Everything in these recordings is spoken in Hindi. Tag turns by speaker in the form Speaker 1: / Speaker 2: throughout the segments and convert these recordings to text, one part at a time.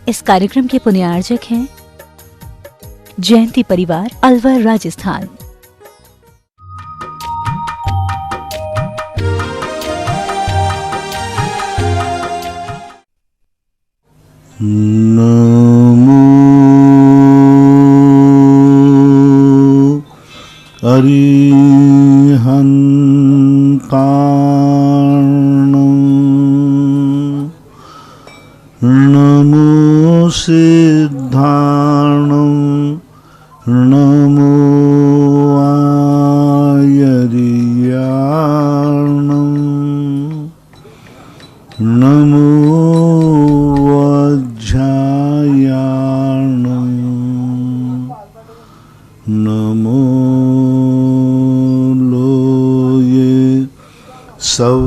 Speaker 1: इस कार्यक्रम के पुण्यार्जक हैं जयंती परिवार, अलवर, राजस्थान।
Speaker 2: नमो अरिहन्ताणं, नमो सिद्धाणं, नमो आयर्याणं, नमो वज्रायाणं, नमो लोये सवशाहूर्णं।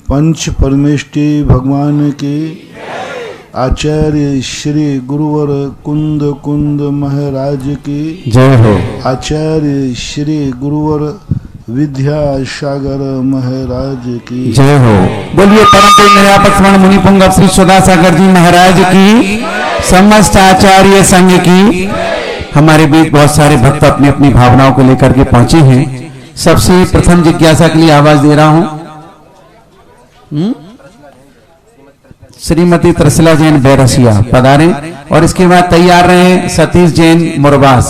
Speaker 2: पंच परमेष्टि भगवान के आचार्य श्री गुरुवर कुंद कुंद महाराज की
Speaker 3: जय हो।
Speaker 2: आचार्य श्री गुरुवर विद्यासागर महाराज की
Speaker 3: जय हो। बोलिए परम निर्यापक श्रवण मुनि पुंगव श्री सदासागर जी महाराज की, समस्त आचार्य संघ की। हमारे बीच बहुत सारे भक्त अपनी अपनी भावनाओं को लेकर के पहुंचे हैं। सबसे प्रथम जिज्ञासा के लिए आवाज दे रहा हूं श्रीमती त्रसिला जैन बैरसिया पधारें, और इसके बाद तैयार रहे सतीश जैन मुरबास।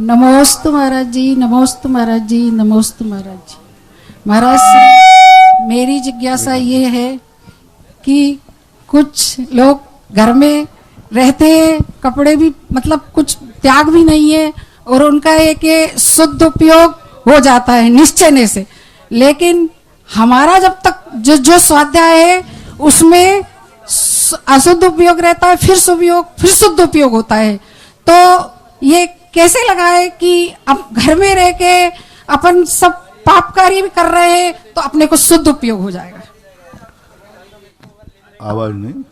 Speaker 4: नमोस्तु महाराज जी, नमोस्तु महाराज जी, नमोस्तु महाराज जी। महाराज, मेरी जिज्ञासा ये है कि कुछ लोग घर में रहते हैं, कपड़े भी मतलब कुछ त्याग भी नहीं है, और उनका एक शुद्ध उपयोग हो जाता है निश्चय से, लेकिन हमारा जब तक जो स्वाध्याय है उसमें अशुद्ध उपयोग रहता है, फिर शुद्ध उपयोग होता है। तो ये कैसे लगा है कि अब घर में रह के अपन सब पाप कार्य भी कर रहे हैं तो अपने को शुद्ध उपयोग हो जाएगा।
Speaker 2: आवाज नहीं,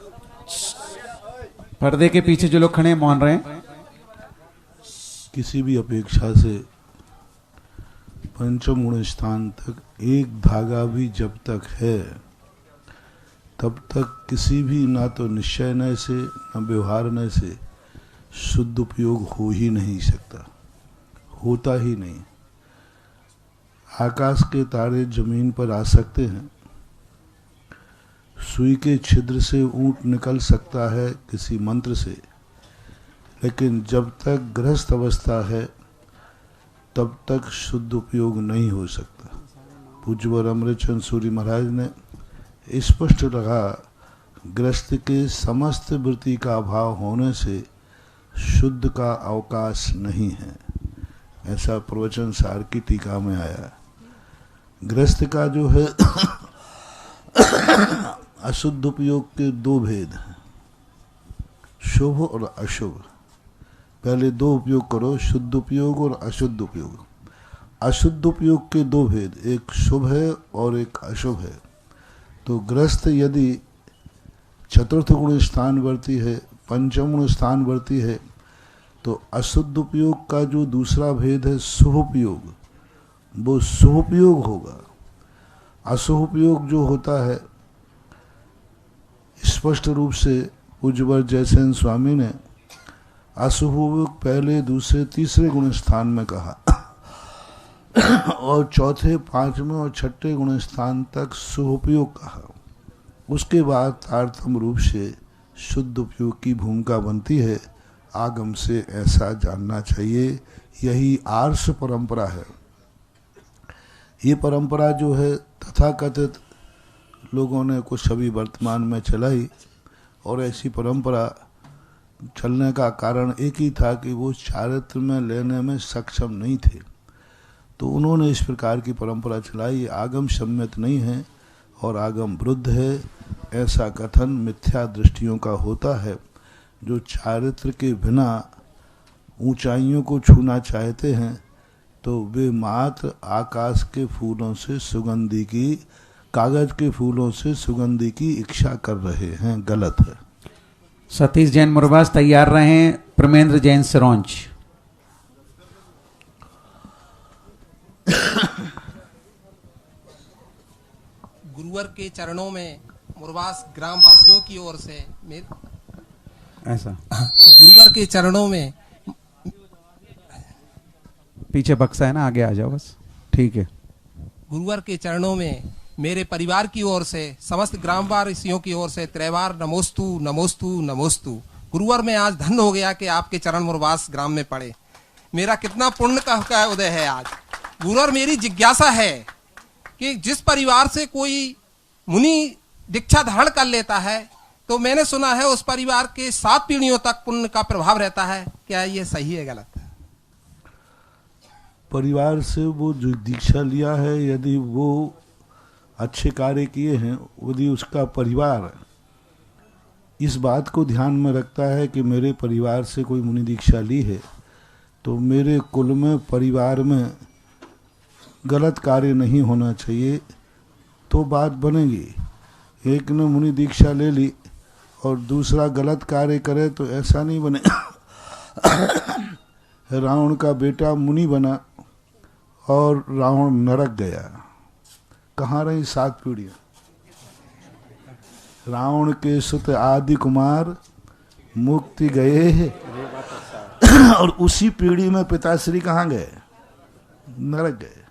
Speaker 3: पर्दे के पीछे जो लोग खड़े हैं मौन रहे हैं।
Speaker 2: किसी भी अपेक्षा से पंचम गुण स्थान तक एक धागा भी जब तक है तब तक किसी भी ना तो निश्चय न से न व्यवहार न से शुद्ध उपयोग हो ही नहीं सकता, होता ही नहीं। आकाश के तारे जमीन पर आ सकते हैं, सुई के छिद्र से ऊंट निकल सकता है किसी मंत्र से, लेकिन जब तक गृहस्थ अवस्था है तब तक शुद्ध उपयोग नहीं हो सकता। पूज्यवर अमृतचंद सूरी महाराज ने स्पष्ट रखा, गृहस्थ के समस्त वृत्ति का अभाव होने से शुद्ध का अवकाश नहीं है। ऐसा प्रवचन सार की टीका में आया। गृहस्थ का जो है अशुद्ध उपयोग के दो भेद हैं, शुभ और अशुभ। पहले दो उपयोग करो, शुद्ध उपयोग और अशुद्ध उपयोग। अशुद्ध उपयोग के दो भेद, एक शुभ है और एक अशुभ है। तो गृहस्थ यदि चतुर्थ गुण स्थानवर्ती है, पंचम गुण स्थानवर्ती है, तो अशुद्ध उपयोग का जो दूसरा भेद है शुभ उपयोग, वो शुभ उपयोग होगा। अशुभ उपयोग जो होता है स्पष्ट रूप से पूज्यवर जयसेन स्वामी ने अशुभ उपयोग पहले, दूसरे, तीसरे गुण स्थान में कहा और चौथे, पांचवें और छठे गुण स्थान तक शुभ उपयोग कहा। उसके बाद तारतम्य रूप से शुद्ध उपयोग की भूमिका बनती है। आगम से ऐसा जानना चाहिए, यही आर्ष परंपरा है। ये परंपरा जो है तथाकथित लोगों ने कुछ अभी वर्तमान में चलाई, और ऐसी परंपरा चलने का कारण एक ही था कि वो चारित्र में लेने में सक्षम नहीं थे, तो उन्होंने इस प्रकार की परंपरा चलाई। आगम सम्मत नहीं है और आगम विरुद्ध है, ऐसा कथन मिथ्या दृष्टियों का होता है, जो चारित्र के बिना ऊंचाइयों को छूना चाहते हैं तो वे मात्र आकाश के फूलों से सुगंधी की, कागज के फूलों से सुगंधी की इच्छा कर रहे हैं, गलत है।
Speaker 3: सतीश जैन मुरबास तैयार रहें, प्रमेंद्र जैन सिरोंज।
Speaker 5: गुरुवर के चरणों में मुरवास ग्राम वासियों की ओर से
Speaker 3: ऐसा
Speaker 5: गुरुवर के चरणों में,
Speaker 3: पीछे बक्सा है ना, आगे आ जाओ बस, ठीक है।
Speaker 5: गुरुवर के चरणों में मेरे परिवार की ओर से, समस्त ग्रामवासियों की ओर से त्रैवार नमोस्तु नमोस्तु नमोस्तु। गुरुवर में आज धन्य हो गया कि आपके चरण मुरवास ग्राम में पड़े। मेरा कितना पुण्य का उदय है आज। गुरुवर, मेरी जिज्ञासा है कि जिस परिवार से कोई मुनि दीक्षा धारण कर लेता है तो मैंने सुना है उस परिवार के 7 पीढ़ियों तक पुण्य का प्रभाव रहता है। क्या ये सही है गलत?
Speaker 2: परिवार से वो जो दीक्षा लिया है, यदि वो अच्छे कार्य किए हैं, यदि उसका परिवार इस बात को ध्यान में रखता है कि मेरे परिवार से कोई मुनि दीक्षा ली है तो मेरे कुल में, परिवार में गलत कार्य नहीं होना चाहिए, तो बात बनेगी। एक ने मुनि दीक्षा ले ली और दूसरा गलत कार्य करे तो ऐसा नहीं बने। रावण का बेटा मुनि बना और रावण नरक गया। कहाँ रही 7 पीढ़ियां? रावण के सुत आदि कुमार मुक्ति गए और उसी पीढ़ी में पिताश्री कहाँ गए? नरक गए।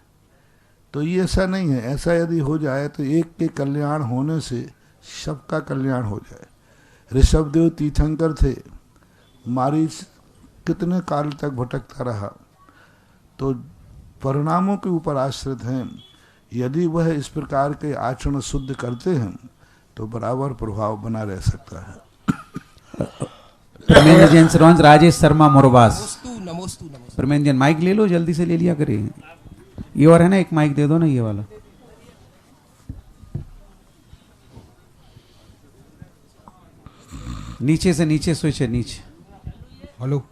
Speaker 2: तो ये ऐसा नहीं है। ऐसा यदि हो जाए तो एक के कल्याण होने से सबका कल्याण हो जाए। ऋषभदेव तीर्थंकर थे, मारीच कितने काल तक भटकता रहा, तो परिणामों के ऊपर आश्रित हैं। यदि वह इस प्रकार के आचरण शुद्ध करते हैं तो बराबर प्रभाव बना रह सकता है।
Speaker 3: परमेंद्र जैन सिरोंज, राजेश शर्मा मुरवास।
Speaker 5: नमोस्तु नमोस्तु नमोस्तु।
Speaker 3: परमेंद्र जैन, माइक ले लो, जल्दी से ले लिया करे। ये और है ना, एक माइक दे दो ना, ये वाला। नीचे से नीचे स्विच है, नीचे।
Speaker 6: हेलो।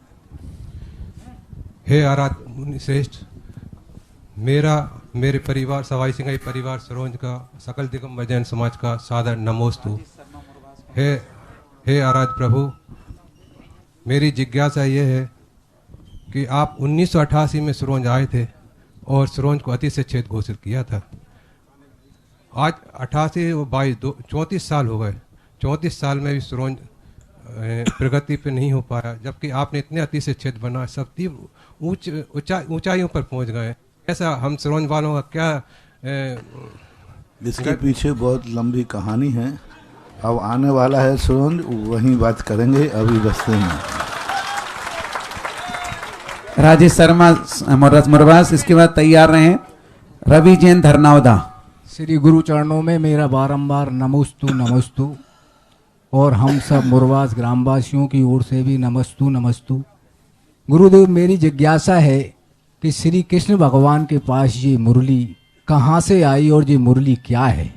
Speaker 6: हे आराध्य मुनि श्रेष्ठ, मेरे परिवार सवाई सिंगाई परिवार सरोंज का, सकल दिगंबर जैन समाज का सादर नमोस्तु। हे आराध्य प्रभु, मेरी जिज्ञासा ये है कि आप 1988 में सरोंज आए थे और सरोंज को अति से छेद घोषित किया था। आज 88 और 22 34 साल हो गए। 34 साल में भी सरोंज प्रगति पे नहीं हो पाया, जबकि आपने इतने अति से छेद बना, सब ऊंचाइयों पर पहुंच गए। ऐसा हम सरोंज वालों का क्या
Speaker 2: इसके पीछे बहुत लंबी कहानी है। अब आने वाला है सरोंज, वहीं बात करेंगे। अभी रस्ते में
Speaker 3: राजेश शर्मा मुरवास, इसके बाद तैयार रहे रवि जैन धरनावदा।
Speaker 7: श्री गुरु चरणों में मेरा बारंबार नमोस्तु नमोस्तु, और हम सब मुरवास ग्रामवासियों की ओर से भी नमस्तु नमस्तु। गुरुदेव, मेरी जिज्ञासा है कि श्री कृष्ण भगवान के पास ये मुरली कहाँ से आई और ये मुरली क्या है?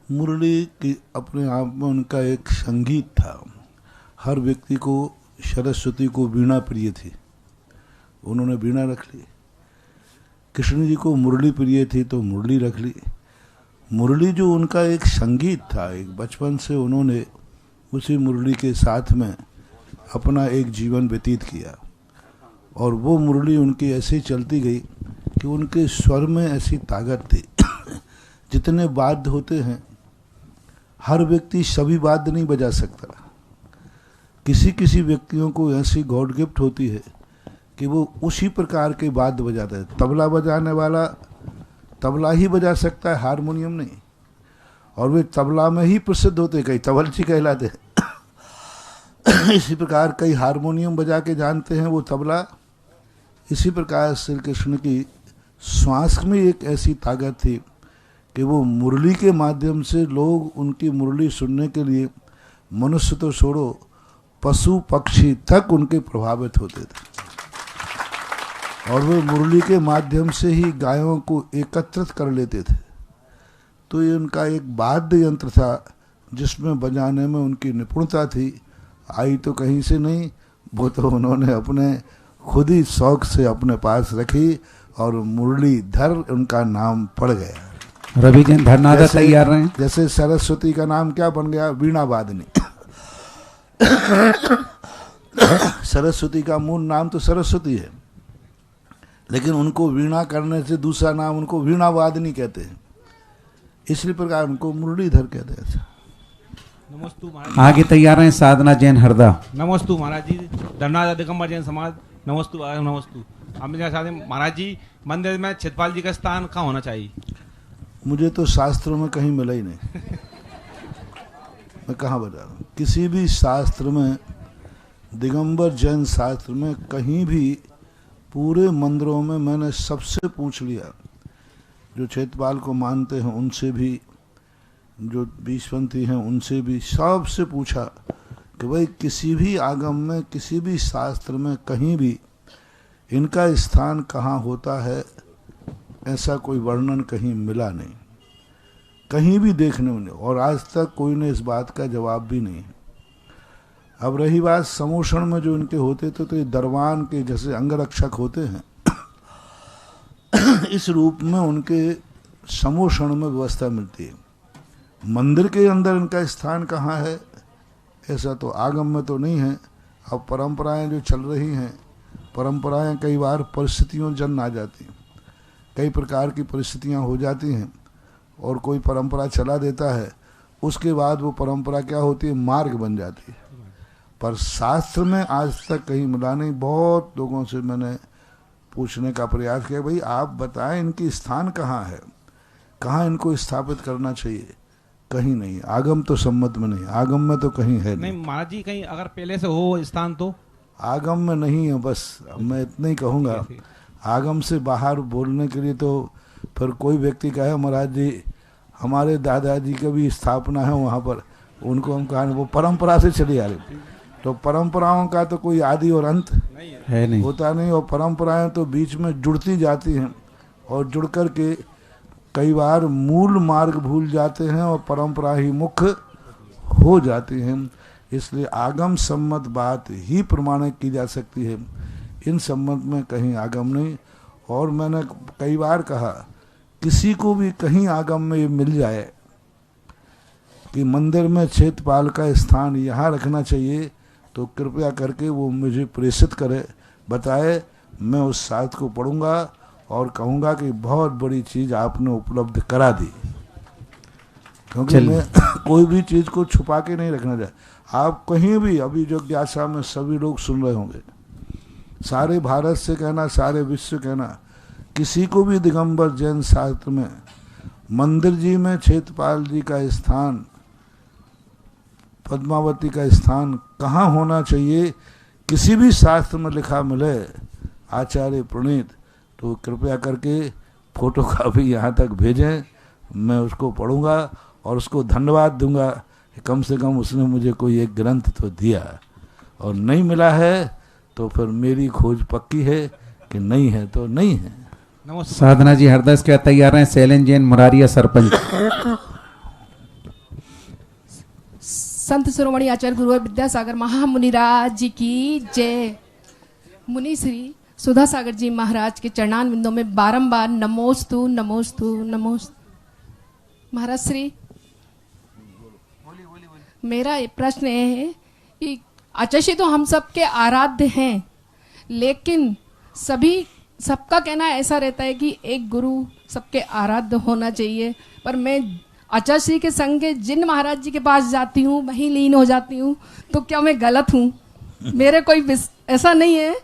Speaker 2: मुरली की अपने आप में उनका एक संगीत था। हर व्यक्ति को, सरस्वती को वीणा प्रिय थी, उन्होंने वीणा रख ली। कृष्ण जी को मुरली प्रिय थी तो मुरली रख ली। मुरली जो उनका एक संगीत था, एक बचपन से उन्होंने उसी मुरली के साथ में अपना एक जीवन व्यतीत किया, और वो मुरली उनकी ऐसी चलती गई कि उनके स्वर में ऐसी ताकत थी। जितने वाद्य होते हैं, हर व्यक्ति सभी वाद्य नहीं बजा सकता। किसी किसी व्यक्तियों को ऐसी गॉड गिफ्ट होती है कि वो उसी प्रकार के वाद्य बजाते हैं। तबला बजाने वाला तबला ही बजा सकता है, हारमोनियम नहीं, और वे तबला में ही प्रसिद्ध होते, कई तबलची कहलाते हैं। इसी प्रकार कई हारमोनियम बजा के जानते हैं, वो तबला। इसी प्रकार श्री कृष्ण की श्वास में एक ऐसी ताकत थी कि वो मुरली के माध्यम से लोग उनकी मुरली सुनने के लिए, मनुष्य तो छोड़ो, पशु पक्षी तक उनके प्रभावित होते थे। और वे मुरली के माध्यम से ही गायों को एकत्रित कर लेते थे। तो ये उनका एक वाद्य यंत्र था जिसमें बजाने में उनकी निपुणता थी। आई तो कहीं से नहीं, वो तो उन्होंने अपने खुद ही शौक से अपने पास रखी और मुरलीधर उनका नाम पड़ गया।
Speaker 3: रवि जैन धरनावदा तैयार रहे।
Speaker 2: जैसे सरस्वती का नाम क्या बन गया? वीणा वादनी। सरस्वती का मूल नाम तो सरस्वती है, लेकिन उनको वीणा करने से दूसरा नाम उनको वीणावादनी कहते हैं, इसलिए प्रकार उनको मुरलीधर कहते हैं।
Speaker 8: नमस्तु महाराज।
Speaker 3: आगे तैयार हैं साधना जैन हरदा।
Speaker 8: नमस्तु महाराज जी, धर्मराज दिगंबर जैन समाज। नमस्तु नमस्तु। हम महाराज जी, मंदिर में छितपाल जी का स्थान कहाँ होना चाहिए?
Speaker 2: मुझे तो शास्त्रों में कहीं मिला ही नहीं। मैं कहाँ बता रहा हूँ, किसी भी शास्त्र में, दिगंबर जैन शास्त्र में कहीं भी, पूरे मंदिरों में मैंने सबसे पूछ लिया, जो क्षेत्रपाल को मानते हैं उनसे भी, जो बीसपंथी हैं उनसे भी, सबसे पूछा कि भाई किसी भी आगम में, किसी भी शास्त्र में कहीं भी इनका स्थान कहाँ होता है, ऐसा कोई वर्णन कहीं मिला नहीं, कहीं भी देखने में नहीं, और आज तक कोई ने इस बात का जवाब भी नहीं। अब रही बात समोषण में जो इनके होते थे, तो ये दरबान के जैसे अंगरक्षक होते हैं, इस रूप में उनके समोषण में व्यवस्था मिलती है। मंदिर के अंदर इनका स्थान कहाँ है, ऐसा तो आगम में तो नहीं है। अब परंपराएं जो चल रही हैं, परंपराएं कई बार परिस्थितियों जन्म आ जाती हैं, कई प्रकार की परिस्थितियां हो जाती हैं, और कोई परंपरा चला देता है, उसके बाद वो परंपरा क्या होती है, मार्ग बन जाती है। पर शास्त्र में आज तक कहीं मिला नहीं। बहुत लोगों से मैंने पूछने का प्रयास किया, भाई आप बताएं इनकी स्थान कहाँ है, कहाँ इनको स्थापित करना चाहिए, कहीं नहीं। आगम तो सम्मत में नहीं, आगम में तो कहीं है नहीं।
Speaker 8: महाराज जी, कहीं अगर पहले से हो स्थान तो?
Speaker 2: आगम में नहीं है, बस मैं इतना ही कहूँगा। आगम से बाहर बोलने के लिए तो फिर कोई व्यक्ति कहे महाराज जी हमारे दादाजी का भी स्थापना है वहाँ पर, उनको हम कहा वो परंपरा से चली आ रही, तो परंपराओं का तो कोई आदि और अंत
Speaker 3: है नहीं,
Speaker 2: होता नहीं, और परंपराएं तो बीच में जुड़ती जाती हैं, और जुड़ कर के कई बार मूल मार्ग भूल जाते हैं और परंपरा ही मुख्य हो जाती हैं। इसलिए आगम सम्मत बात ही प्रमाणित की जा सकती है, इन सम्मत में कहीं आगम नहीं। और मैंने कई बार कहा, किसी को भी कहीं आगम में ये मिल जाए कि मंदिर में क्षेत्रपाल का स्थान यहाँ रखना चाहिए, तो कृपया करके वो मुझे प्रेषित करे, बताए, मैं उस शास्त्र को पढ़ूंगा और कहूँगा कि बहुत बड़ी चीज़ आपने उपलब्ध करा दी। क्योंकि मैं कोई भी चीज़ को छुपा के नहीं रखना चाहता। आप कहीं भी, अभी जो जिज्ञासा में सभी लोग सुन रहे होंगे, सारे भारत से कहना, सारे विश्व कहना, किसी को भी दिगंबर जैन शास्त्र में मंदिर जी में क्षेत्रपाल जी का स्थान, पद्मावती का स्थान कहाँ होना चाहिए, किसी भी शास्त्र में लिखा मिले आचार्य प्रणीत, तो कृपया करके फोटो कॉपी यहाँ तक भेजें, मैं उसको पढ़ूंगा और उसको धन्यवाद दूंगा, कम से कम उसने मुझे कोई एक ग्रंथ तो दिया। और नहीं मिला है तो फिर मेरी खोज पक्की है कि नहीं है तो नहीं है।
Speaker 3: साधना जी हरदा के तैयार हैं शैलेन जैन मुरारिया सरपंच।
Speaker 9: संत शिरोमणि आचार्य गुरु विद्यासागर महामुनिराज जी की जय। मुनि श्री सुधा सागर जी महाराज के चरणान बिंदों में बारंबार नमोस्तु नमोस्तु नमोस्तु। महाराज श्री, मेरा ये प्रश्न है कि आचार्य तो हम सबके आराध्य हैं, लेकिन सबका कहना ऐसा रहता है कि एक गुरु सबके आराध्य होना चाहिए, पर मैं आचार्य श्री के संग जिन महाराज जी के पास जाती हूँ वहीं लीन हो जाती हूँ, तो क्या मैं गलत हूँ? मेरे कोई ऐसा नहीं है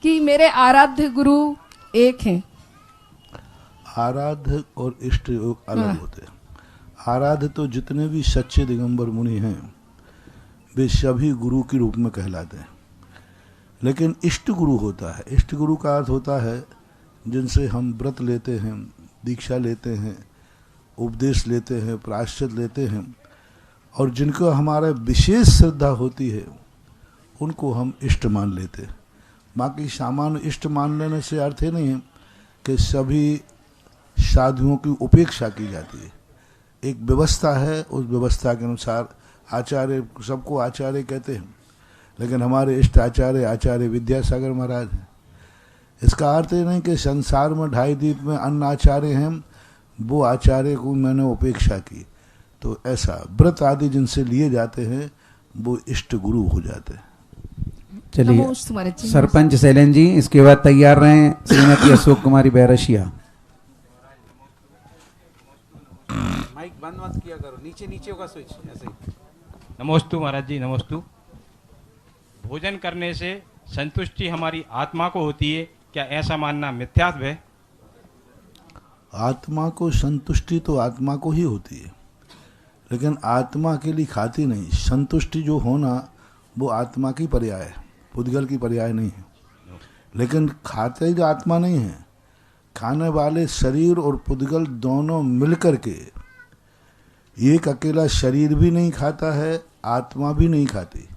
Speaker 9: कि मेरे आराध्य गुरु एक हैं।
Speaker 2: आराध्य और इष्ट अलग होते हैं। आराध्य तो जितने भी सच्चे दिगंबर मुनि हैं वे सभी गुरु के रूप में कहलाते हैं, लेकिन इष्ट गुरु होता है। इष्ट गुरु का अर्थ होता है जिनसे हम व्रत लेते हैं, दीक्षा लेते हैं, उपदेश लेते हैं, प्रायश्चित लेते हैं, और जिनको हमारा विशेष श्रद्धा होती है उनको हम इष्ट मान लेते हैं। बाकी सामान्य इष्ट मान लेने से अर्थ ही नहीं है कि सभी साधुओं की उपेक्षा की जाती है। एक व्यवस्था है, उस व्यवस्था के अनुसार आचार्य, सबको आचार्य कहते हैं, लेकिन हमारे इष्ट आचार्य आचार्य विद्यासागर महाराज हैं। इसका अर्थ ये नहीं कि संसार में 2.5 दीप में अन्य आचार्य हैं, वो आचार्य को मैंने उपेक्षा की। तो ऐसा व्रत आदि जिनसे लिए जाते हैं वो इष्ट गुरु हो जाते हैं।
Speaker 3: चलिए
Speaker 9: नमोस्तु महाराज जी।
Speaker 3: सरपंच शैलेन जी, इसके बाद तैयार रहें श्रीमती अशोक कुमारी बैरशिया। माइक बंद मत किया करो, नीचे नीचे होगा स्विच ऐसे ही।
Speaker 10: नमोस्तु महाराज जी, नमोस्तु। भोजन करने से संतुष्टि हमारी आत्मा को होती है, क्या ऐसा मानना मिथ्यात्व है?
Speaker 2: आत्मा को संतुष्टि तो आत्मा को ही होती है, लेकिन आत्मा के लिए खाती नहीं। संतुष्टि जो होना वो आत्मा की पर्याय है, पुद्गल की पर्याय नहीं है। लेकिन खाते ही तो आत्मा नहीं है। खाने वाले शरीर और पुद्गल दोनों मिलकर के, एक अकेला शरीर भी नहीं खाता है, आत्मा भी नहीं खाती।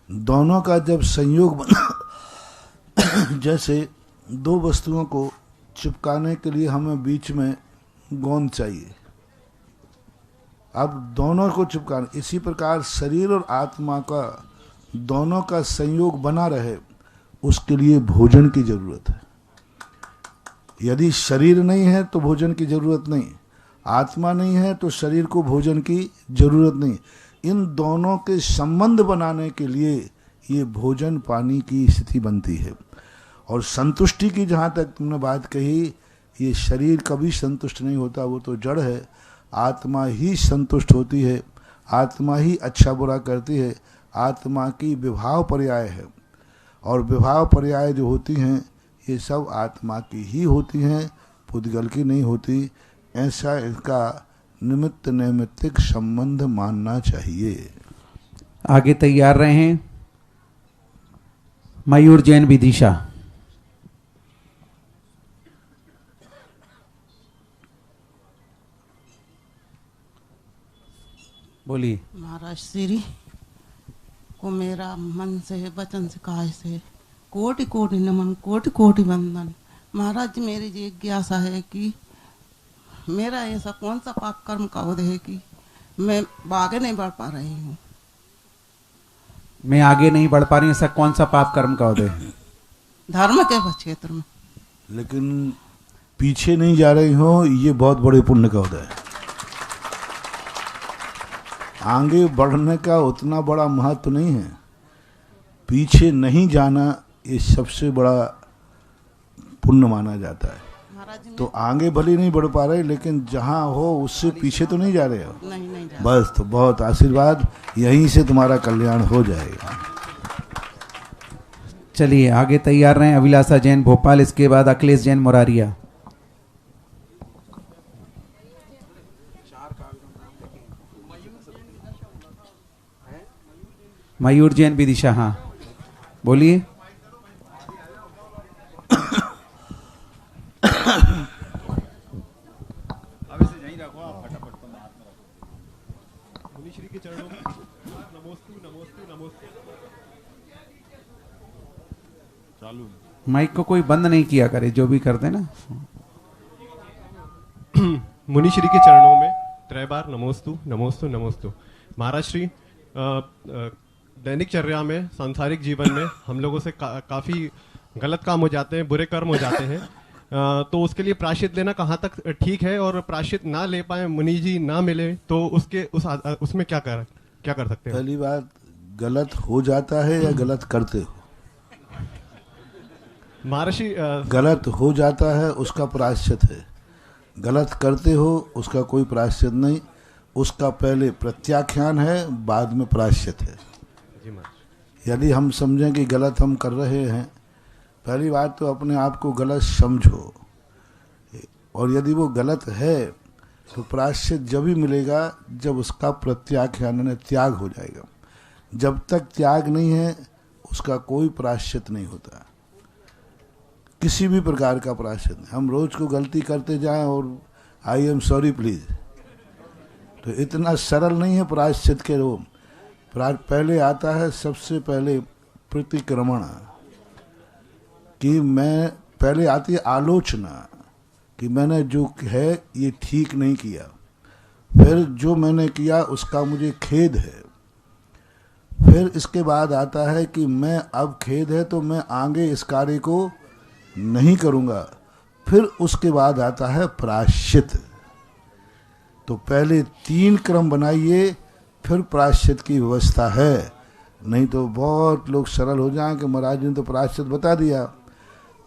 Speaker 2: दोनों का जब संयोग बना जैसे दो वस्तुओं को चिपकाने के लिए हमें बीच में गोंद चाहिए, अब दोनों को चिपकाना, इसी प्रकार शरीर और आत्मा का दोनों का संयोग बना रहे, उसके लिए भोजन की जरूरत है। यदि शरीर नहीं है तो भोजन की जरूरत नहीं, आत्मा नहीं है तो शरीर को भोजन की जरूरत नहीं। इन दोनों के संबंध बनाने के लिए ये भोजन पानी की स्थिति बनती है। और संतुष्टि की जहाँ तक तुमने बात कही, ये शरीर कभी संतुष्ट नहीं होता, वो तो जड़ है। आत्मा ही संतुष्ट होती है, आत्मा ही अच्छा बुरा करती है, आत्मा की विभाव पर्याय है। और विभाव पर्याय जो होती हैं ये सब आत्मा की ही होती हैं, पुद्गल की नहीं होती। ऐसा इसका निमित्त नैमित्तिक संबंध मानना चाहिए।
Speaker 3: आगे तैयार रहें मयूर जैन विदिशा। बोलिए।
Speaker 11: महाराज श्री को मेरा मन से, वचन से, काज से कोटि कोटि नमन, कोटि कोटि वंदन। महाराज जी, मेरी जिज्ञासा है कि मेरा ऐसा कौन सा पाप कर्म का उदय है कि मैं आगे नहीं बढ़ पा रही हूँ।
Speaker 3: मैं आगे नहीं बढ़ पा रही, ऐसा कौन सा पाप कर्म का उदय है?
Speaker 11: धर्म के क्षेत्र में।
Speaker 2: लेकिन पीछे नहीं जा रही हो, ये बहुत बड़े पुण्य का उदय है। आगे बढ़ने का उतना बड़ा महत्व नहीं है, पीछे नहीं जाना ये सबसे बड़ा पुण्य माना जाता है। तो आगे भले नहीं बढ़ पा रहे, लेकिन जहाँ हो उससे पीछे तो नहीं जा रहे हो।
Speaker 11: नहीं जा
Speaker 2: बस तो बहुत आशीर्वाद, यहीं से तुम्हारा कल्याण हो जाएगा।
Speaker 3: चलिए आगे तैयार रहें अभिलाषा जैन भोपाल, इसके बाद अखिलेश जैन मुरारिया। मयूर जैन विदिशा, हाँ बोलिए।
Speaker 12: श्री के चरणों में नमोस्तु नमोस्तु नमोस्तु। चालू
Speaker 3: माइक को कोई बंद नहीं किया करे, जो भी कर दे ना।
Speaker 12: मुनि श्री के चरणों में त्रय बार नमोस्तु नमोस्तु नमोस्तु। महाराज श्री, दैनिक चर्या में, सांसारिक जीवन में हम लोगों से काफ़ी गलत काम हो जाते हैं, बुरे कर्म हो जाते हैं, तो उसके लिए प्रायश्चित लेना कहाँ तक ठीक है? और प्रायश्चित ना ले पाए, मुनि जी ना मिले, तो उसमें क्या कर सकते हैं?
Speaker 2: पहली बात, गलत हो जाता है या गलत करते हो?
Speaker 12: महर्षि,
Speaker 2: गलत हो जाता है उसका प्रायश्चित है, गलत करते हो उसका कोई प्रायश्चित नहीं। उसका पहले प्रत्याख्यान है, बाद में प्रायश्चित है। यदि हम समझें कि गलत हम कर रहे हैं, पहली बात तो अपने आप को गलत समझो, और यदि वो गलत है तो प्रायश्चित जब ही मिलेगा जब उसका प्रत्याख्यान त्याग हो जाएगा। जब तक त्याग नहीं है उसका कोई प्रायश्चित नहीं होता, किसी भी प्रकार का प्रायश्चित नहीं। हम रोज को गलती करते जाएं और आई एम सॉरी प्लीज, तो इतना सरल नहीं है प्रायश्चित के रूप। पहले आता है सबसे पहले प्रतिक्रमण, कि मैं, पहले आती है आलोचना कि मैंने जो है ये ठीक नहीं किया, फिर जो मैंने किया उसका मुझे खेद है, फिर इसके बाद आता है कि मैं अब खेद है तो मैं आगे इस कार्य को नहीं करूँगा, फिर उसके बाद आता है प्रायश्चित। तो पहले 3 क्रम बनाइए, फिर प्रायश्चित की व्यवस्था है। नहीं तो बहुत लोग सरल हो जाएं कि महाराज ने तो प्रायश्चित बता दिया,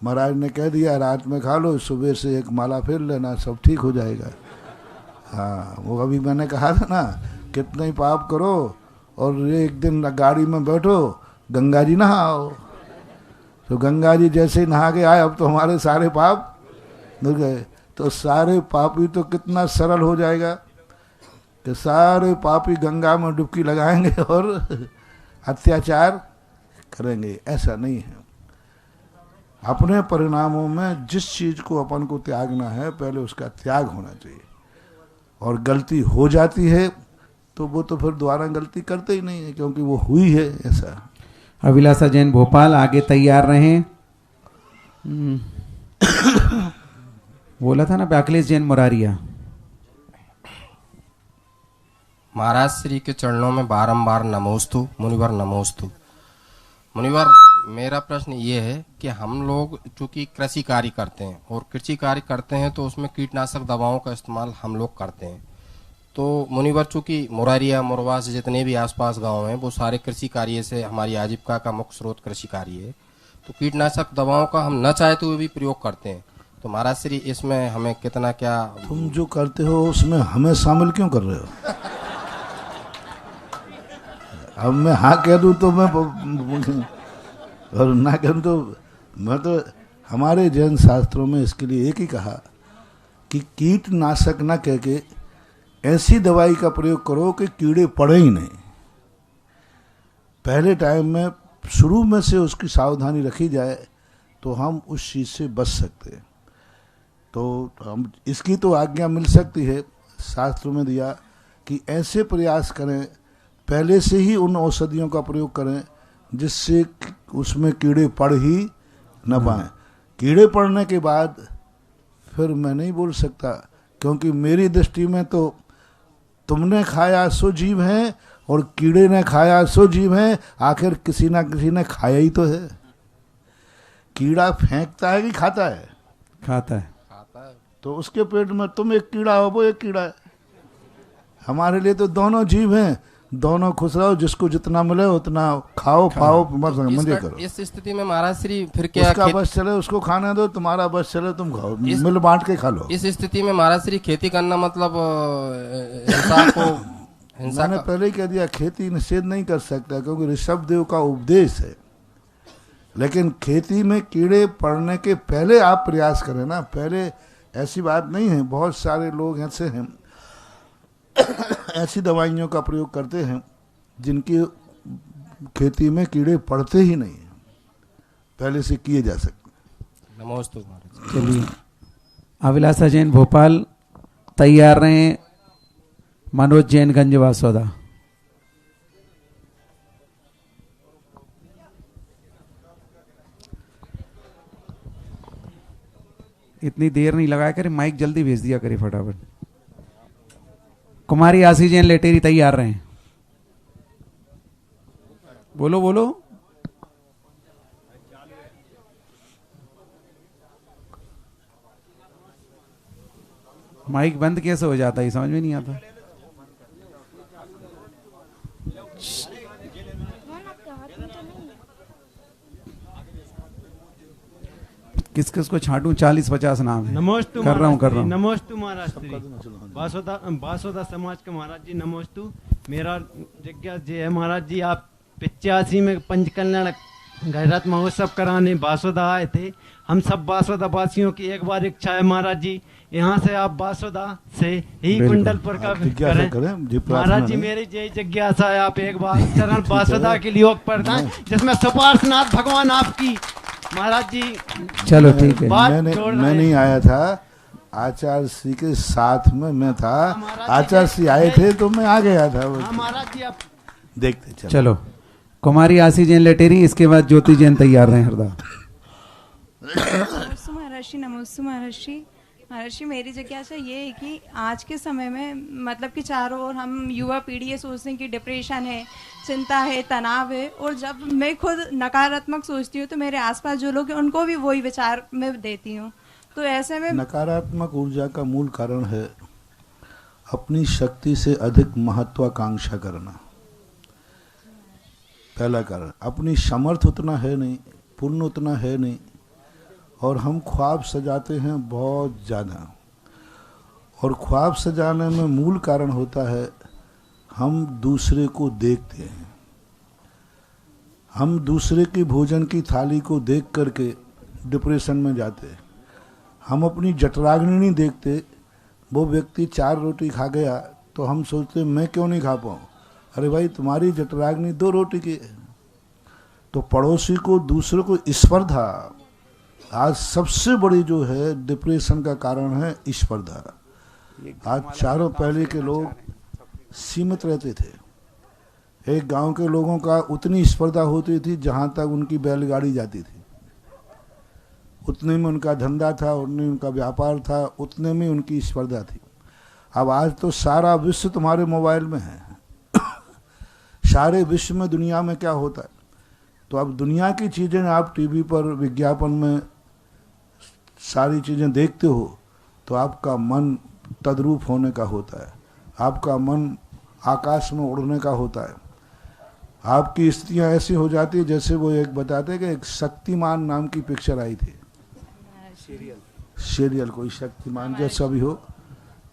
Speaker 2: महाराज ने कह दिया रात में खा लो, सुबह से एक माला फेर लेना, सब ठीक हो जाएगा। हाँ, वो अभी मैंने कहा था ना, कितना ही पाप करो और एक दिन गाड़ी में बैठो, गंगा जी नहाओ, तो गंगा जी जैसे ही नहा के आए अब तो हमारे सारे पाप धुल गए। तो सारे पापी तो कितना सरल हो जाएगा कि सारे पापी गंगा में डुबकी लगाएंगे और अत्याचार करेंगे। ऐसा नहीं है। अपने परिणामों में जिस चीज को अपन को त्यागना है पहले उसका त्याग होना चाहिए, और गलती हो जाती है तो वो तो फिर दोबारा गलती करते ही नहीं है, क्योंकि वो हुई है। ऐसा
Speaker 3: अभिलाषा जैन भोपाल आगे तैयार रहें। बोला था ना अखिलेश जैन मुरारिया।
Speaker 5: महाराज श्री के चरणों में बारंबार नमोस्तु मुनिवर नमोस्तु। मुनिवर, मेरा प्रश्न ये है कि हम लोग चूंकि कृषि कार्य करते हैं और कृषि कार्य करते हैं तो उसमें कीटनाशक दवाओं का इस्तेमाल हम लोग करते हैं। तो मुनिवर, चूंकि मुरारिया मुरवा से जितने भी आसपास गांव हैं वो सारे कृषि कार्य से हमारी आजीविका का मुख्य स्रोत कृषि कार्य है, तो कीटनाशक दवाओं का हम न चाहते हुए भी प्रयोग करते हैं। तो महाराज श्री इसमें हमें कितना क्या?
Speaker 2: तुम जो करते हो उसमें हमें शामिल क्यों कर रहे हो? अब मैं हाँ कह दूं तो मैं और ना कह तो मैं तो, हमारे जैन शास्त्रों में इसके लिए एक ही कहा कि कीटनाशक न कह के ऐसी दवाई का प्रयोग करो कि कीड़े पड़े ही नहीं। पहले टाइम में शुरू में से उसकी सावधानी रखी जाए तो हम उस चीज़ से बच सकते हैं। तो हम इसकी तो आज्ञा मिल सकती है, शास्त्रों में दिया कि ऐसे प्रयास करें, पहले से ही उन औषधियों का प्रयोग करें जिससे उसमें कीड़े पड़ ही न पाए। कीड़े पड़ने के बाद फिर मैं नहीं बोल सकता, क्योंकि मेरी दृष्टि में तो तुमने खाया सो जीव है और कीड़े ने खाया सो जीव है, आखिर किसी ना किसी ने खाया ही तो है। कीड़ा फेंकता है कि खाता है?
Speaker 3: खाता है।
Speaker 2: तो उसके पेट में तुम एक कीड़ा हो, वो एक कीड़ा है। हमारे लिए तो दोनों जीव हैं, दोनों खुश रहो, जिसको जितना मिले उतना खाओ पाओ मजे करो।
Speaker 5: इस स्थिति में महाराज श्री फिर क्या?
Speaker 2: उसका बस चले उसको खाने दो, तुम्हारा बस चले तुम खाओ, मिल बांट के खा लो।
Speaker 5: इस स्थिति में महाराज श्री खेती करना मतलब हिंसा
Speaker 2: मैंने पहले ही कह दिया, खेती निषेध नहीं कर सकता क्योंकि ऋषभ देव का उपदेश है, लेकिन खेती में कीड़े पड़ने के पहले आप प्रयास करें ना। पहले ऐसी बात नहीं है, बहुत सारे लोग ऐसे हैं ऐसी दवाइयों का प्रयोग करते हैं जिनकी खेती में कीड़े पड़ते ही नहीं है, पहले से किए जा सकते।
Speaker 5: नमस्ते।
Speaker 3: चलिए, अभिलाषा जैन भोपाल तैयार रहें। मनोज जैन गंज वासोदा। इतनी देर नहीं लगाया करे, माइक जल्दी भेज दिया करे फटाफट। कुमारी आशी जैन लेटेरी तैयार रहे। बोलो बोलो। माइक बंद कैसे हो जाता है समझ में नहीं आता। किस किस को छाटूं? 40-50 नाम है।
Speaker 13: नमोस्तु
Speaker 3: कर रहा हूँ।
Speaker 13: नमोस्तु महाराज श्री बासोदा समाज के महाराज जी नमोस्तु। मेरा जिज्ञासा जी है महाराज जी, आप 85 में पंचकल्याण गैरत महोत्सव कराने बासोदा आए थे। हम सब बासोदा वासियों की एक बार इच्छा है महाराज जी, यहाँ से आप बासोदा से ही कुंडलपुर का करें। महाराज जी मेरी यही जिज्ञासा है, आप एक बार चरण बासोदा के लिए पढ़ना जिसमें सुपार्शनाथ भगवान आपकी महाराज जी।
Speaker 3: चलो ठीक है।
Speaker 2: मैं नहीं आया था, आचार्य श्री के साथ में मैं था, आचार्य श्री आए थे तो मैं आ गया था।
Speaker 13: महाराज जी आप
Speaker 2: देखते
Speaker 3: चलो। कुमारी आशी जैन लेटेरी, इसके बाद ज्योति जैन तैयार रहे हरदा।
Speaker 14: नमोस्तु महर्षि, नमोस्तु महर्षि। महर्षि मेरी जिज्ञासा ये है कि आज के समय में मतलब कि चारों ओर हम युवा पीढ़ी ये सोचते हैं कि डिप्रेशन है, चिंता है, तनाव है, और जब मैं खुद नकारात्मक सोचती हूँ तो मेरे आसपास जो लोग हैं उनको भी वही विचार में देती हूँ। तो ऐसे में
Speaker 2: नकारात्मक ऊर्जा का मूल कारण है अपनी शक्ति से अधिक महत्वाकांक्षा करना। पहला कारण। अपनी समर्थ उतना है नहीं, पुण्य उतना है नहीं, और हम ख्वाब सजाते हैं बहुत ज़्यादा। और ख्वाब सजाने में मूल कारण होता है हम दूसरे को देखते हैं। हम दूसरे की भोजन की थाली को देख करके डिप्रेशन में जाते हैं। हम अपनी जठराग्नि नहीं देखते। वो व्यक्ति 4 रोटी खा गया तो हम सोचते मैं क्यों नहीं खा पाऊँ। अरे भाई, तुम्हारी जठराग्नि 2 रोटी की है। तो पड़ोसी को, दूसरे को स्पर्धा आज सबसे बड़ी जो है डिप्रेशन का कारण है, स्पर्धा। आज चारों पहले के लोग सीमित रहते थे। एक गांव के लोगों का उतनी स्पर्धा होती थी जहां तक उनकी बैलगाड़ी जाती थी, उतने में उनका धंधा था, उतने में उनका व्यापार था, उतने में उनकी स्पर्धा थी। अब आज तो सारा विश्व तुम्हारे मोबाइल में है। सारे विश्व में, दुनिया में क्या होता है, तो अब दुनिया की चीज़ें आप टीवी पर विज्ञापन में सारी चीज़ें देखते हो तो आपका मन तद्रूप होने का होता है, आपका मन आकाश में उड़ने का होता है। आपकी स्त्रियां ऐसी हो जाती है जैसे वो एक बताते कि एक शक्तिमान नाम की पिक्चर आई थी, सीरियल कोई शक्तिमान जैसा भी हो।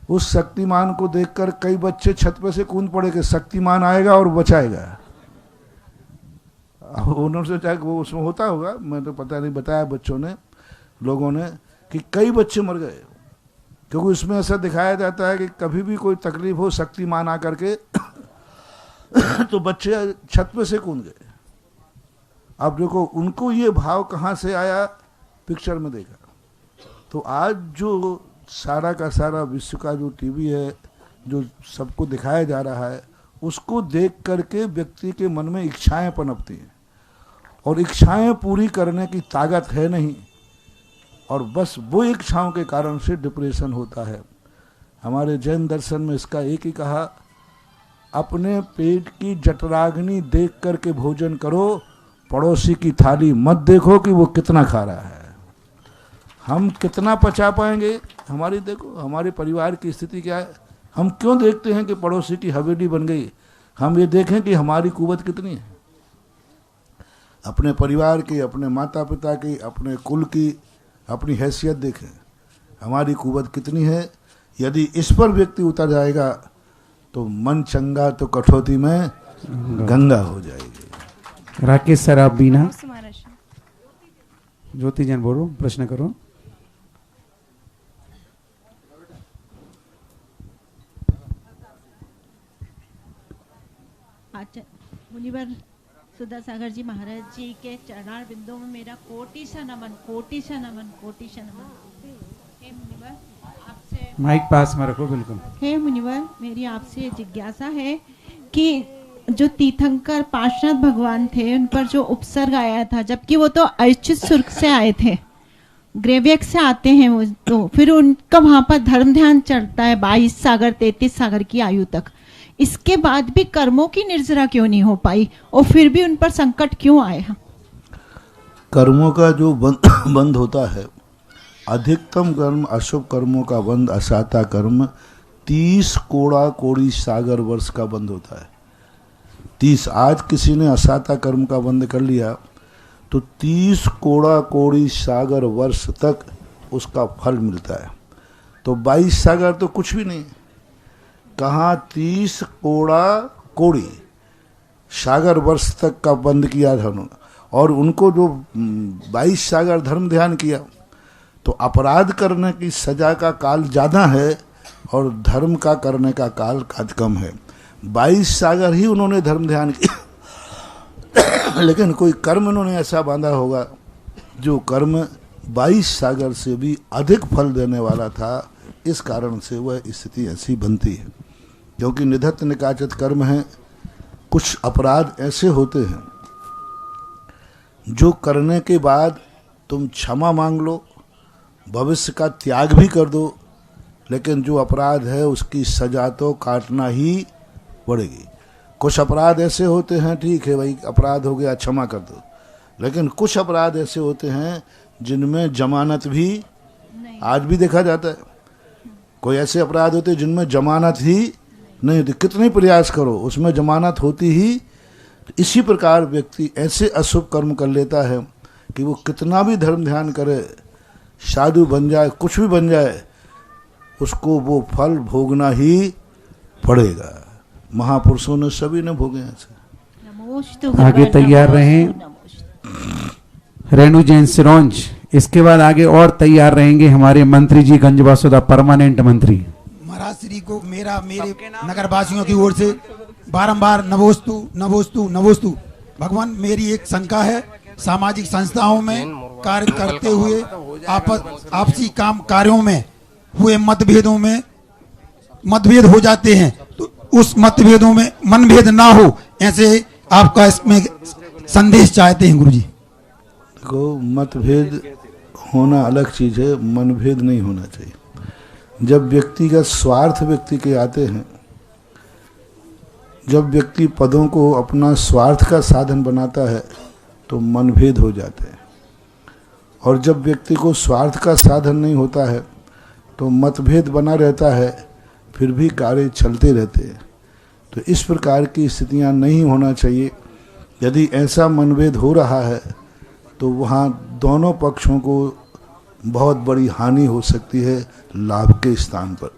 Speaker 2: उस शक्तिमान को देखकर कई बच्चे छत पे से कूद पड़े कि शक्तिमान आएगा और बचाएगा। उन्होंने सोचा कि वो उसमें होता होगा, मैं तो पता नहीं, बताया बच्चों ने, लोगों ने, कि कई बच्चे मर गए क्योंकि उसमें ऐसा दिखाया जाता है कि कभी भी कोई तकलीफ हो, शक्तिमान आकर के तो बच्चे छत पे से कूद गए। अब देखो उनको ये भाव कहाँ से आया, पिक्चर में देखा। तो आज जो सारा का सारा विश्व का जो टीवी है, जो सबको दिखाया जा रहा है, उसको देख करके व्यक्ति के मन में इच्छाएं पनपती हैं और इच्छाएं पूरी करने की ताकत है नहीं, और बस वो इच्छाओं के कारण से डिप्रेशन होता है। हमारे जैन दर्शन में इसका एक ही कहा, अपने पेट की जठराग्नि देख करके भोजन करो, पड़ोसी की थाली मत देखो कि वो कितना खा रहा है। हम कितना पचा पाएंगे, हमारी देखो हमारे परिवार की स्थिति क्या है। हम क्यों देखते हैं कि पड़ोसी की हवेली बन गई, हम ये देखें कि हमारी कुवत कितनी है। अपने परिवार की, अपने माता पिता की, अपने कुल की, अपनी हैसियत देखें, हमारी कुवत कितनी है। यदि इस पर व्यक्ति उतर जाएगा तो मन चंगा तो कठौती में गंगा हो जाएगी।
Speaker 3: राकेश सर, आप बीना ज्योति जैन बोलो, प्रश्न करो।
Speaker 15: मुनिवर सुधा सागर जी महाराज जी के चरणार बिंदुओं में मेरा कोटि सा नमन, कोटि सा नमन, कोटि सा नमन। हे मुनिवर, आपसे
Speaker 3: माइक पास में रखो, बिल्कुल।
Speaker 15: हे मुनिवर, मेरी आपसे जिज्ञासा है कि जो तीर्थंकर पार्श्वनाथ भगवान थे, उन पर जो उपसर्ग आया था, जबकि वो तो अर्चित सुर्ख से आए थे, ग्रेवियक से आते हैं वो, तो फिर उनका वहां पर धर्म ध्यान चलता है 22 सागर 33 सागर की आयु तक। इसके बाद भी कर्मों की निर्जरा क्यों नहीं हो पाई और फिर भी उन पर संकट क्यों आया?
Speaker 2: कर्मों का जो बंद होता है, अधिकतम कर्म अशुभ कर्मों का बंद, असाता कर्म 30 कोड़ा कोड़ी सागर वर्ष का बंद होता है। 30, आज किसी ने असाता कर्म का बंद कर लिया तो 30 कोड़ा कोड़ी सागर वर्ष तक उसका फल मिलता है। तो 22 सागर तो कुछ भी नहीं, कहाँ 30 कोड़ा कोड़ी सागर वर्ष तक का बंद किया था उन्होंने, और उनको जो 22 सागर धर्म ध्यान किया, तो अपराध करने की सजा का काल ज़्यादा है और धर्म का करने का काल कम है। 22 सागर ही उन्होंने धर्म ध्यान किया लेकिन कोई कर्म उन्होंने ऐसा बांधा होगा जो कर्म 22 सागर से भी अधिक फल देने वाला था, इस कारण से वह स्थिति ऐसी बनती है। क्योंकि निधत्त निकाचत कर्म है। कुछ अपराध ऐसे होते हैं जो करने के बाद तुम क्षमा मांग लो, भविष्य का त्याग भी कर दो, लेकिन जो अपराध है उसकी सजा तो काटना ही पड़ेगी। कुछ अपराध ऐसे होते हैं, ठीक है भाई अपराध हो गया क्षमा कर दो, लेकिन कुछ अपराध ऐसे होते हैं जिनमें जमानत भी आज भी देखा जाता है। कोई ऐसे अपराध होते हैं जिनमें जमानत ही नहीं होती, कितने प्रयास करो उसमें जमानत होती ही तो इसी प्रकार व्यक्ति ऐसे अशुभ कर्म कर लेता है कि वो कितना भी धर्म ध्यान करे, साधु बन जाए, कुछ भी बन जाए, उसको वो फल भोगना ही पड़ेगा। महापुरुषों ने सभी ने भोगे ऐसे।
Speaker 3: आगे तैयार रहें रेणु जैन सिरोंज। इसके बाद आगे और तैयार रहेंगे हमारे मंत्री जी गंज वासुदा, परमानेंट मंत्री।
Speaker 16: महाराज श्री को मेरे नगर वासियों की ओर से बारंबार नमोस्तु नमोस्तु नमोस्तु। भगवान, मेरी एक शंका है, सामाजिक संस्थाओं में कार्य करते हुए आपसी काम कार्यों में हुए मतभेदों में मतभेद हो जाते हैं, तो उस मतभेदों में मनभेद ना हो, ऐसे आपका इसमें संदेश चाहते हैं गुरुजी।
Speaker 2: देखो, मतभेद होना अलग चीज है, मनभेद नहीं होना चाहिए। जब व्यक्तिगत स्वार्थ व्यक्ति के आते हैं, जब व्यक्ति पदों को अपना स्वार्थ का साधन बनाता है तो मनभेद हो जाते हैं, और जब व्यक्ति को स्वार्थ का साधन नहीं होता है तो मतभेद बना रहता है, फिर भी कार्य चलते रहते हैं। तो इस प्रकार की स्थितियां नहीं होना चाहिए। यदि ऐसा मनभेद हो रहा है तो वहाँ दोनों पक्षों को बहुत बड़ी हानि हो सकती है लाभ के स्थान पर।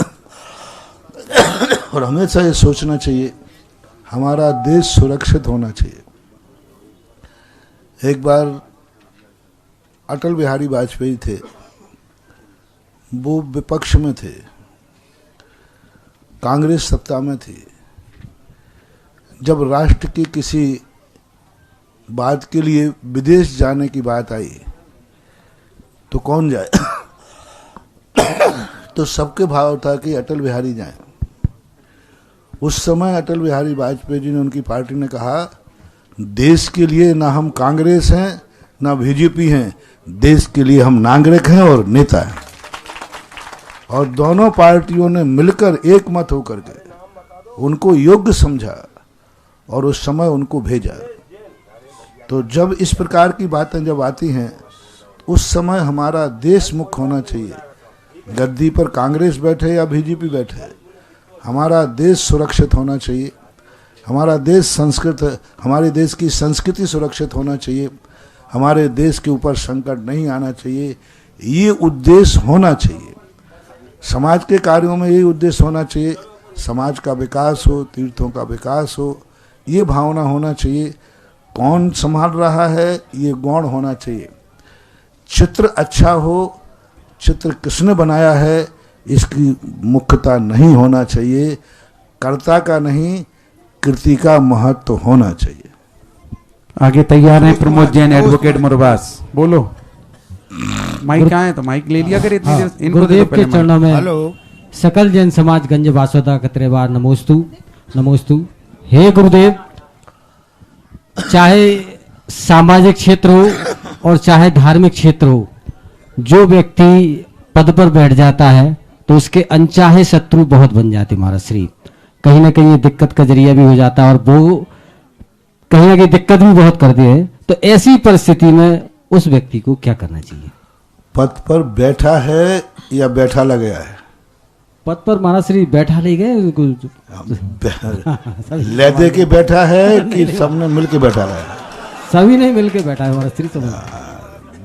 Speaker 2: और हमेशा ये सोचना चाहिए हमारा देश सुरक्षित होना चाहिए। एक बार अटल बिहारी वाजपेयी थे, वो विपक्ष में थे, कांग्रेस सत्ता में थी। जब राष्ट्र की किसी बात के लिए विदेश जाने की बात आई तो कौन जाए? तो सबके भाव था कि अटल बिहारी जाएं। उस समय अटल बिहारी वाजपेयी जी ने, उनकी पार्टी ने कहा, देश के लिए ना हम कांग्रेस हैं ना बीजेपी हैं, देश के लिए हम नागरिक हैं और नेता हैं। और दोनों पार्टियों ने मिलकर एक मत होकर के उनको योग्य समझा और उस समय उनको भेजा। तो जब इस प्रकार की बातें जब आती हैं, उस समय हमारा देश मुख होना चाहिए। गद्दी पर कांग्रेस बैठे या बीजेपी बैठे, हमारा देश सुरक्षित होना चाहिए, हमारा देश संस्कृत, हमारे देश की संस्कृति सुरक्षित होना चाहिए, हमारे देश के ऊपर संकट नहीं आना चाहिए। ये उद्देश्य होना चाहिए। समाज के कार्यों में यही उद्देश्य होना चाहिए, समाज का विकास हो, तीर्थों का विकास हो, ये भावना होना चाहिए। कौन संभाल रहा है ये गौण होना चाहिए। चित्र अच्छा हो, चित्र किसने बनाया है इसकी मुख्यता नहीं होना चाहिए। कर्ता का नहीं, कृति का महत्व होना चाहिए।
Speaker 3: आगे तैयार हैं प्रमोद जैन, एडवोकेट मुरबास। बोलो, माइक कहाँ है? तो माइक ले लिया कर इतनी देर। इनको
Speaker 17: गुरुदेव
Speaker 3: दे दो
Speaker 17: के चरणों में
Speaker 3: हेलो
Speaker 17: सकल जैन समाज गंज वासुदा कतरेवार नमोस्तु नमोस्तु। हे गुरुदेव, चाहे सामाजिक क्षेत्र हो और चाहे धार्मिक क्षेत्र हो, जो व्यक्ति पद पर बैठ जाता है तो उसके अनचाहे शत्रु बहुत बन जाते महाराज श्री। कहीं ना कहीं ये दिक्कत का जरिया भी हो जाता है और वो कहीं ना कहीं दिक्कत भी बहुत करते हैं। तो ऐसी परिस्थिति में उस व्यक्ति को क्या करना चाहिए?
Speaker 2: पद पर बैठा है या बैठा लग गया है?
Speaker 17: पद पर महाराज श्री बैठा ले गए,
Speaker 2: ले दे के बैठा है कि सबने मिल के बैठा है?
Speaker 17: सभी ने मिल के बैठा है महाराज श्री। समझ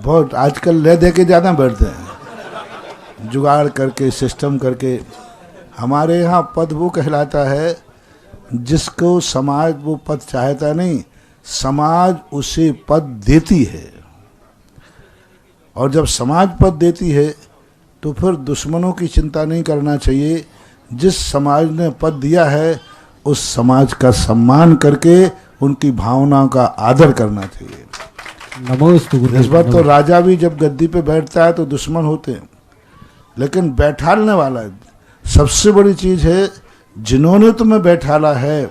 Speaker 2: बहुत आजकल ले दे के ज्यादा बैठते हैं, जुगाड़ करके, सिस्टम करके। हमारे यहाँ पद वो कहलाता है जिसको समाज वो पद चाहता नहीं, समाज उसे पद देती है। और जब समाज पद देती है तो फिर दुश्मनों की चिंता नहीं करना चाहिए। जिस समाज ने पद दिया है उस समाज का सम्मान करके उनकी भावनाओं का आदर करना चाहिए। इस बार तो राजा भी जब गद्दी पे बैठता है तो दुश्मन होते हैं, लेकिन बैठालने वाला सबसे बड़ी चीज है। जिन्होंने तुम्हें बैठाला है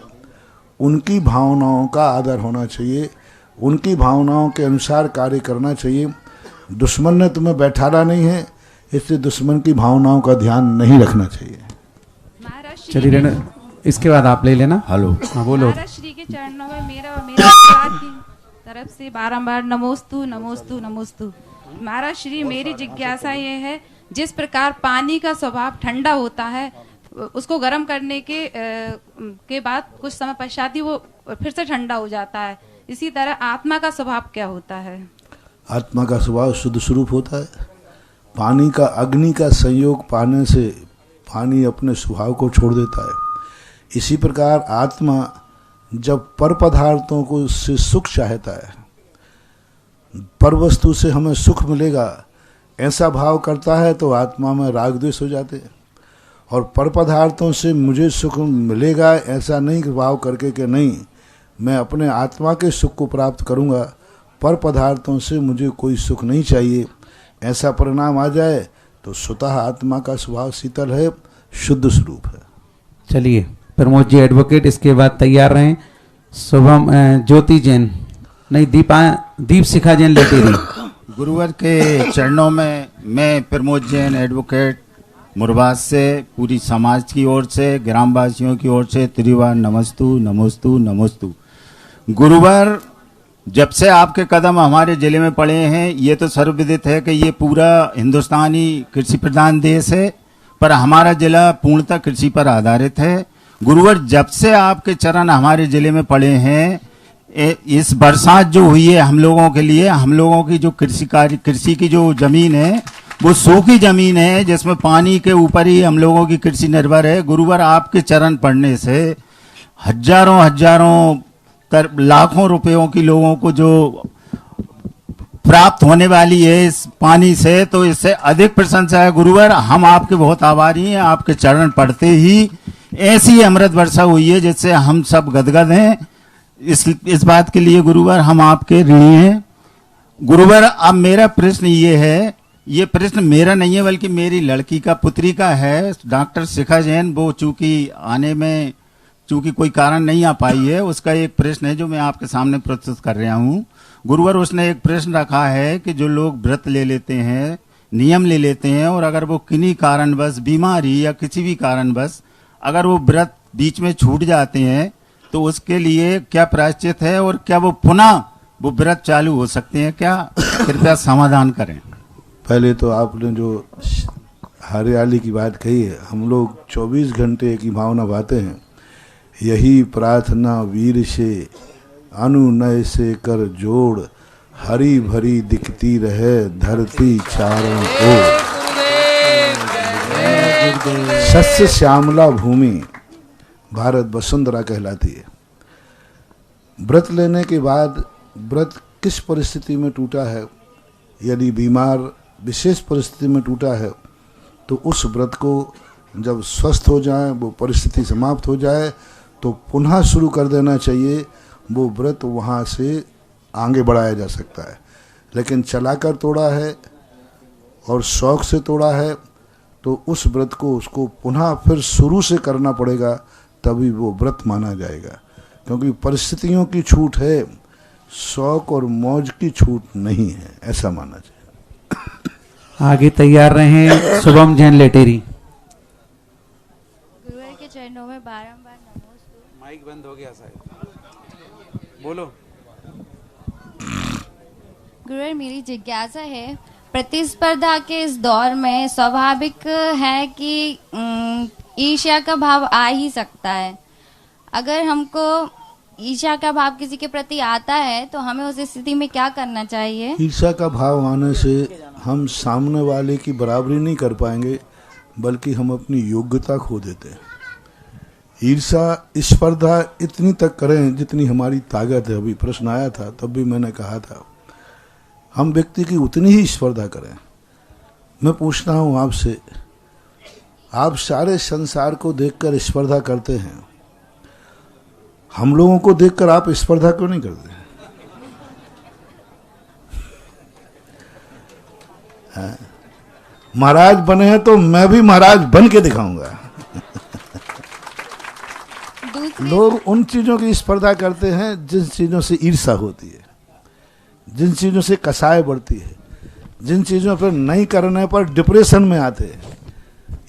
Speaker 2: उनकी भावनाओं का आदर होना चाहिए, उनकी भावनाओं के अनुसार कार्य करना चाहिए। दुश्मन ने तुम्हें बैठाला नहीं है, इसलिए दुश्मन की भावनाओं का ध्यान नहीं रखना चाहिए।
Speaker 3: चलिए रहना, इसके बाद आप ले लेना।
Speaker 18: हेलो,
Speaker 3: हाँ बोलो।
Speaker 14: महाराज श्री के चरणों में मेरा और मेरे परिवार की तरफ से बारंबार नमोस्तु नमोस्तु नमोस्तु। महाराज श्री, मेरी जिज्ञासा ये है, जिस प्रकार पानी का स्वभाव ठंडा होता है, उसको गर्म करने के बाद कुछ समय पश्चात ही वो और फिर से ठंडा हो जाता है। इसी तरह आत्मा का स्वभाव क्या होता है?
Speaker 2: आत्मा का स्वभाव शुद्ध स्वरूप होता है। पानी का अग्नि का संयोग पाने से पानी अपने स्वभाव को छोड़ देता है। इसी प्रकार आत्मा जब पर पदार्थों को से सुख चाहता है, पर वस्तु से हमें सुख मिलेगा ऐसा भाव करता है, तो आत्मा में राग द्वेष हो जाते हैं। और पर पदार्थों से मुझे सुख मिलेगा ऐसा नहीं भाव करके कि नहीं मैं अपने आत्मा के सुख को प्राप्त करूंगा, पर पदार्थों से मुझे कोई सुख नहीं चाहिए, ऐसा परिणाम आ जाए तो स्वतः आत्मा का स्वभाव शीतल है, शुद्ध स्वरूप है।
Speaker 3: चलिए प्रमोद जी एडवोकेट, इसके बाद तैयार रहें। शुभम ज्योति जैन नहीं दीप शिखा जैन लेटेरी।
Speaker 18: गुरुवर के चरणों में मैं प्रमोद जैन एडवोकेट मुरबाज से पूरी समाज की ओर से, ग्रामवासियों की ओर से त्रिवार नमस्तु नमस्तु नमस्तु। गुरुवर, जब से आपके कदम हमारे जिले में पड़े हैं, ये तो सर्वविदित है कि ये पूरा हिंदुस्तानी कृषि प्रधान देश है, पर हमारा जिला पूर्णतः कृषि पर आधारित है। गुरुवर, जब से आपके चरण हमारे जिले में पड़े हैं, इस बरसात जो हुई है हम लोगों के लिए, हम लोगों की जो कृषि की जो जमीन है वो सूखी जमीन है, जिसमें पानी के ऊपर ही हम लोगों की कृषि निर्भर है। गुरुवर, आपके चरण पड़ने से हजारों लाखों रुपयों की लोगों को जो प्राप्त होने वाली है इस पानी से, तो इससे अधिक प्रशंसा है। गुरुवर, हम आपके बहुत आभारी हैं। आपके चरण पड़ते ही ऐसी अमृत वर्षा हुई है जिससे हम सब गदगद हैं। इस बात के लिए गुरुवर हम आपके ऋणी हैं। गुरुवर, अब मेरा प्रश्न ये है, ये प्रश्न मेरा नहीं है बल्कि मेरी लड़की का, पुत्री का है, डॉक्टर शिखा जैन। वो चूंकि कोई कारण नहीं आ पाई है, उसका एक प्रश्न है जो मैं आपके सामने प्रस्तुत कर रहा हूँ। गुरुवर, उसने एक प्रश्न रखा है कि जो लोग व्रत ले लेते हैं, नियम ले लेते हैं, और अगर वो किन्हीं कारणवश, बीमारी या किसी भी कारणवश अगर वो व्रत बीच में छूट जाते हैं, तो उसके लिए क्या प्रायश्चित है और क्या वो पुनः वो व्रत चालू हो सकते हैं क्या? कृपया समाधान करें।
Speaker 2: पहले तो आपने जो हरियाली की बात कही है, हम लोग 24 घंटे की भावना बातें हैं, यही प्रार्थना वीर से अनुनय से कर जोड़, हरी भरी दिखती रहे धरती चारों ओर। सस्य श्यामला भूमि भारत वसुंधरा कहलाती है। व्रत लेने के बाद व्रत किस परिस्थिति में टूटा है, यदि बीमार विशेष परिस्थिति में टूटा है, तो उस व्रत को जब स्वस्थ हो जाए, वो परिस्थिति समाप्त हो जाए, तो पुनः शुरू कर देना चाहिए। वो व्रत वहाँ से आगे बढ़ाया जा सकता है। लेकिन चलाकर तोड़ा है और शौक से तोड़ा है, तो उस व्रत को उसको पुनः फिर शुरू से करना पड़ेगा, तभी वो व्रत माना जाएगा। क्योंकि परिस्थितियों की छूट है, शौक और मौज की छूट नहीं है, ऐसा माना जाए।
Speaker 3: आगे तैयार रहें। शुभम जैन लेटेरी।
Speaker 19: गुरुवर के चरणों में बारंबार नमोस्तु।
Speaker 3: माइक बंद हो गया शायद, बोलो।
Speaker 19: गुरुवर, मेरी जिज्ञासा है, प्रतिस्पर्धा के इस दौर में स्वाभाविक है कि ईर्ष्या का भाव आ ही सकता है। अगर हमको ईर्ष्या का भाव किसी के प्रति आता है, तो हमें उस स्थिति में क्या करना चाहिए?
Speaker 2: ईर्ष्या का भाव आने से हम सामने वाले की बराबरी नहीं कर पाएंगे, बल्कि हम अपनी योग्यता खो देते हैं। ईर्ष्या स्पर्धा इतनी तक करें जितनी हमारी ताकत है। अभी प्रश्न आया था, तब भी मैंने कहा था हम व्यक्ति की उतनी ही स्पर्धा करें। मैं पूछता हूँ आपसे, आप सारे संसार को देखकर स्पर्धा करते हैं, हम लोगों को देखकर आप स्पर्धा क्यों नहीं करते? महाराज बने हैं तो मैं भी महाराज बन के दिखाऊंगा। लोग उन चीजों की स्पर्धा करते हैं जिन चीजों से ईर्ष्या होती है, जिन चीजों से कसाय बढ़ती है, जिन चीजों पर नहीं करने पर डिप्रेशन में आते हैं।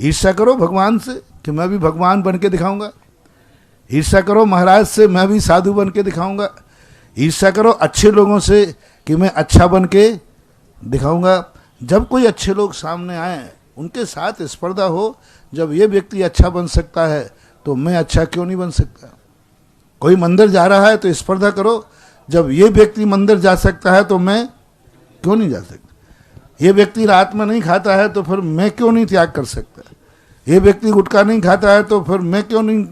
Speaker 2: ईर्ष्या करो भगवान से कि मैं भी भगवान बन के दिखाऊंगा। ईर्ष्या करो महाराज से, मैं भी साधु बन के दिखाऊंगा। ईर्ष्या करो अच्छे लोगों से कि मैं अच्छा बन के दिखाऊंगा। जब कोई अच्छे लोग सामने आए, उनके साथ स्पर्धा हो। जब ये व्यक्ति अच्छा बन सकता है तो मैं अच्छा क्यों नहीं बन सकता? कोई मंदिर जा रहा है तो स्पर्धा करो, जब ये व्यक्ति मंदिर जा सकता है तो मैं क्यों नहीं जा सकता? ये व्यक्ति रात में नहीं खाता है तो फिर मैं क्यों नहीं त्याग कर सकता? ये व्यक्ति गुटखा नहीं खाता है तो फिर मैं क्यों नहीं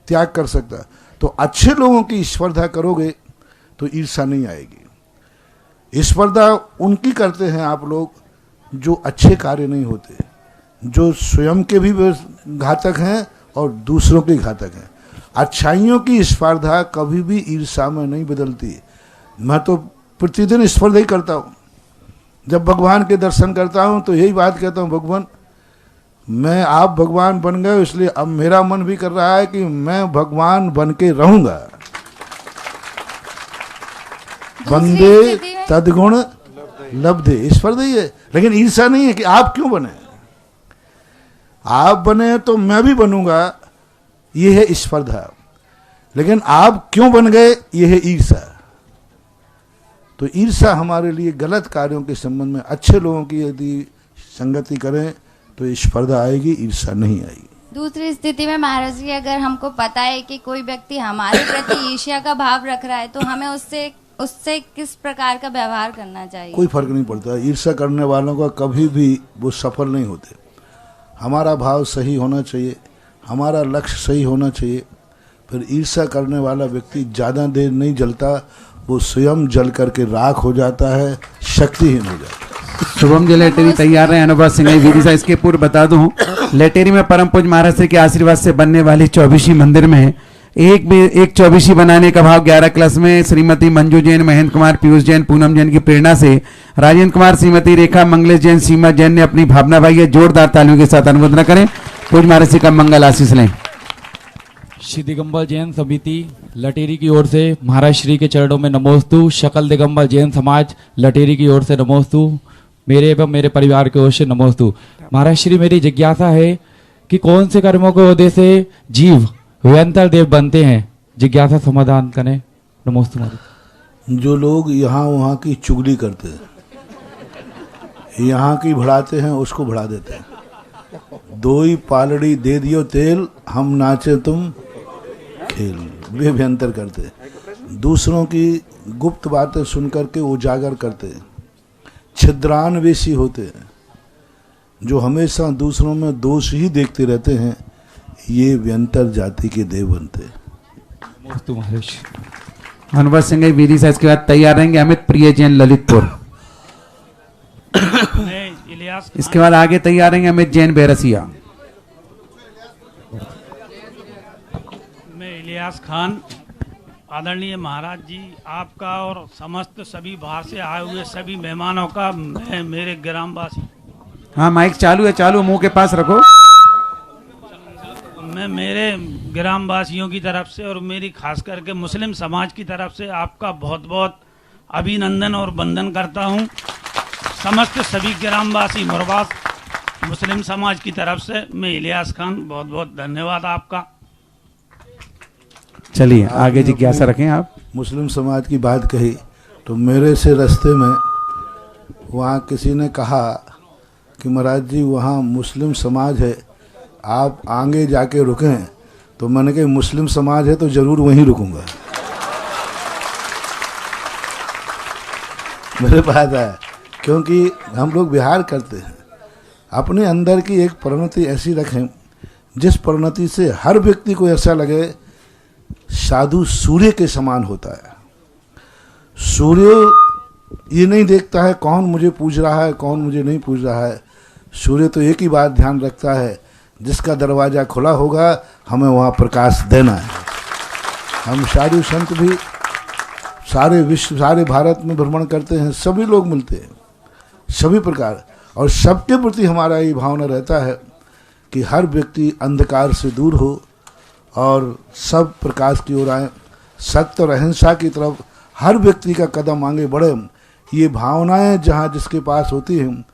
Speaker 2: त्याग कर सकता? तो अच्छे लोगों की स्पर्धा करोगे तो ईर्ष्या नहीं आएगी। स्पर्धा उनकी करते हैं आप लोग जो अच्छे कार्य नहीं होते, जो स्वयं के भी घातक हैं और दूसरों के घातक हैं। अच्छाइयों की स्पर्धा कभी भी ईर्ष्या में नहीं बदलती। मैं तो प्रतिदिन स्पर्धा ही करता हूँ। जब भगवान के दर्शन करता हूँ तो यही बात कहता हूँ, भगवान मैं आप भगवान बन गए, इसलिए अब मेरा मन भी कर रहा है कि मैं भगवान बन के रहूंगा। बंदे तदगुण लब्धे, स्पर्धा ही है, लेकिन ईर्ष्या नहीं है कि आप क्यों बने। आप बने तो मैं भी बनूंगा, ये है स्पर्धा। लेकिन आप क्यों बन गए, ये है ईर्ष्या। तो ईर्ष्या हमारे लिए गलत कार्यों के संबंध में, अच्छे लोगों की यदि संगति करें तो स्पर्धा आएगी, ईर्ष्या नहीं आएगी।
Speaker 19: दूसरी स्थिति में महाराज जी, अगर हमको पता है कि कोई व्यक्ति हमारे प्रति ईर्ष्या का भाव रख रहा है तो हमें उससे किस प्रकार का व्यवहार करना चाहिए?
Speaker 2: कोई फर्क नहीं पड़ता। ईर्ष्या करने वालों का कभी भी वो सफल नहीं होते। हमारा भाव सही होना चाहिए, हमारा लक्ष्य सही होना चाहिए। फिर ईर्ष्या करने वाला व्यक्ति ज़्यादा देर नहीं जलता, वो स्वयं जल करके राख हो जाता है, शक्तिहीन हो जाता है।
Speaker 3: शुभम जी लेटेरी तैयार है। अनुभव सिंह विधि सा इसके पूर्व बता दूं, लेटेरी में परम पूज्य महाराज श्री के आशीर्वाद से बनने वाली 24 मंदिर में एक 24 बनाने का भाव 11 क्लास में श्रीमती मंजू जैन, महेंद्र कुमार, पीयूष जैन, पूनम जैन की प्रेरणा से राजेंद्र कुमार, श्रीमती रेखा, मंगलेश जैन, सीमा जैन ने अपनी भावना भाई है। जोरदार तालियों के साथ अनुमोदन करें। पूज्य महाराज श्री का मंगल आशीष लें।
Speaker 20: श्री दिगंबर जैन समिति लटेरी की ओर से महाराज श्री के चरणों में नमोस्तु। शकल दिगंबर जैन समाज लटेरी की ओर से नमोस्तु। मेरे एवं मेरे परिवार की ओर से नमोस्तु। महाराज श्री, मेरी जिज्ञासा है कि कौन से कर्मों के वजह से जीव व्यंतर देव बनते हैं? जिज्ञासा समाधान करें। नमोस्तु महाराज।
Speaker 2: जो लोग यहाँ वहाँ की चुगली करते हैं, यहाँ की बढ़ाते हैं, उसको बढ़ा देते हैं। दो ही पालड़ी दे दियो तेल, हम नाचे तुम खेल, वे व्यंतर करते हैं। दूसरों की गुप्त बातें सुनकर के उजागर करते हैं। छिद्रान्वेषी होते हैं, जो हमेशा दूसरों में दोष ही देखते रहते हैं, ये व्यंतर जाति के देव बनते हैं।
Speaker 3: अनुभव सिंह विधि से इसके बाद तैयार रहेंगे अमित प्रिय जैन ललितपुर। इसके बाद आगे तैयार रहेंगे अमित जैन बैरसिया।
Speaker 21: मैं इलियास खान, आदरणीय महाराज जी आपका और समस्त सभी बाहर से आए हुए सभी मेहमानों का, मैं मेरे ग्रामवासी,
Speaker 3: हाँ माइक चालू है, चालू मुंह के पास रखो।
Speaker 21: मैं मेरे ग्रामवासियों की तरफ से और मेरी खास करके मुस्लिम समाज की तरफ से आपका बहुत बहुत अभिनंदन और वंदन करता हूं। समस्त सभी ग्रामवासी मुरबास मुस्लिम समाज की तरफ से मैं इलियास खान, बहुत बहुत धन्यवाद आपका।
Speaker 3: चलिए आगे जिज्ञासा रखें आप।
Speaker 2: मुस्लिम समाज की बात कही तो मेरे से रास्ते में वहाँ किसी ने कहा कि महाराज जी वहाँ मुस्लिम समाज है, आप आगे जाके रुकें। तो मैंने कहा मुस्लिम समाज है तो जरूर वहीं रुकूंगा। मेरे पास आया, क्योंकि हम लोग विहार करते हैं, अपने अंदर की एक परिणति ऐसी रखें जिस परिणति से हर व्यक्ति को ऐसा लगे साधु सूर्य के समान होता है। सूर्य ये नहीं देखता है कौन मुझे पूज रहा है, कौन मुझे नहीं पूज रहा है। सूर्य तो एक ही बात ध्यान रखता है, जिसका दरवाज़ा खुला होगा हमें वहाँ प्रकाश देना है। हम साधु संत भी सारे विश्व, सारे भारत में भ्रमण करते हैं, सभी लोग मिलते हैं सभी प्रकार, और सबके प्रति हमारा ये भावना रहता है कि हर व्यक्ति अंधकार से दूर हो और सब प्रकाश की ओर आए, सत्य और अहिंसा की तरफ हर व्यक्ति का कदम आगे बढ़े। ये भावनाएं जहाँ जिसके पास होती हैं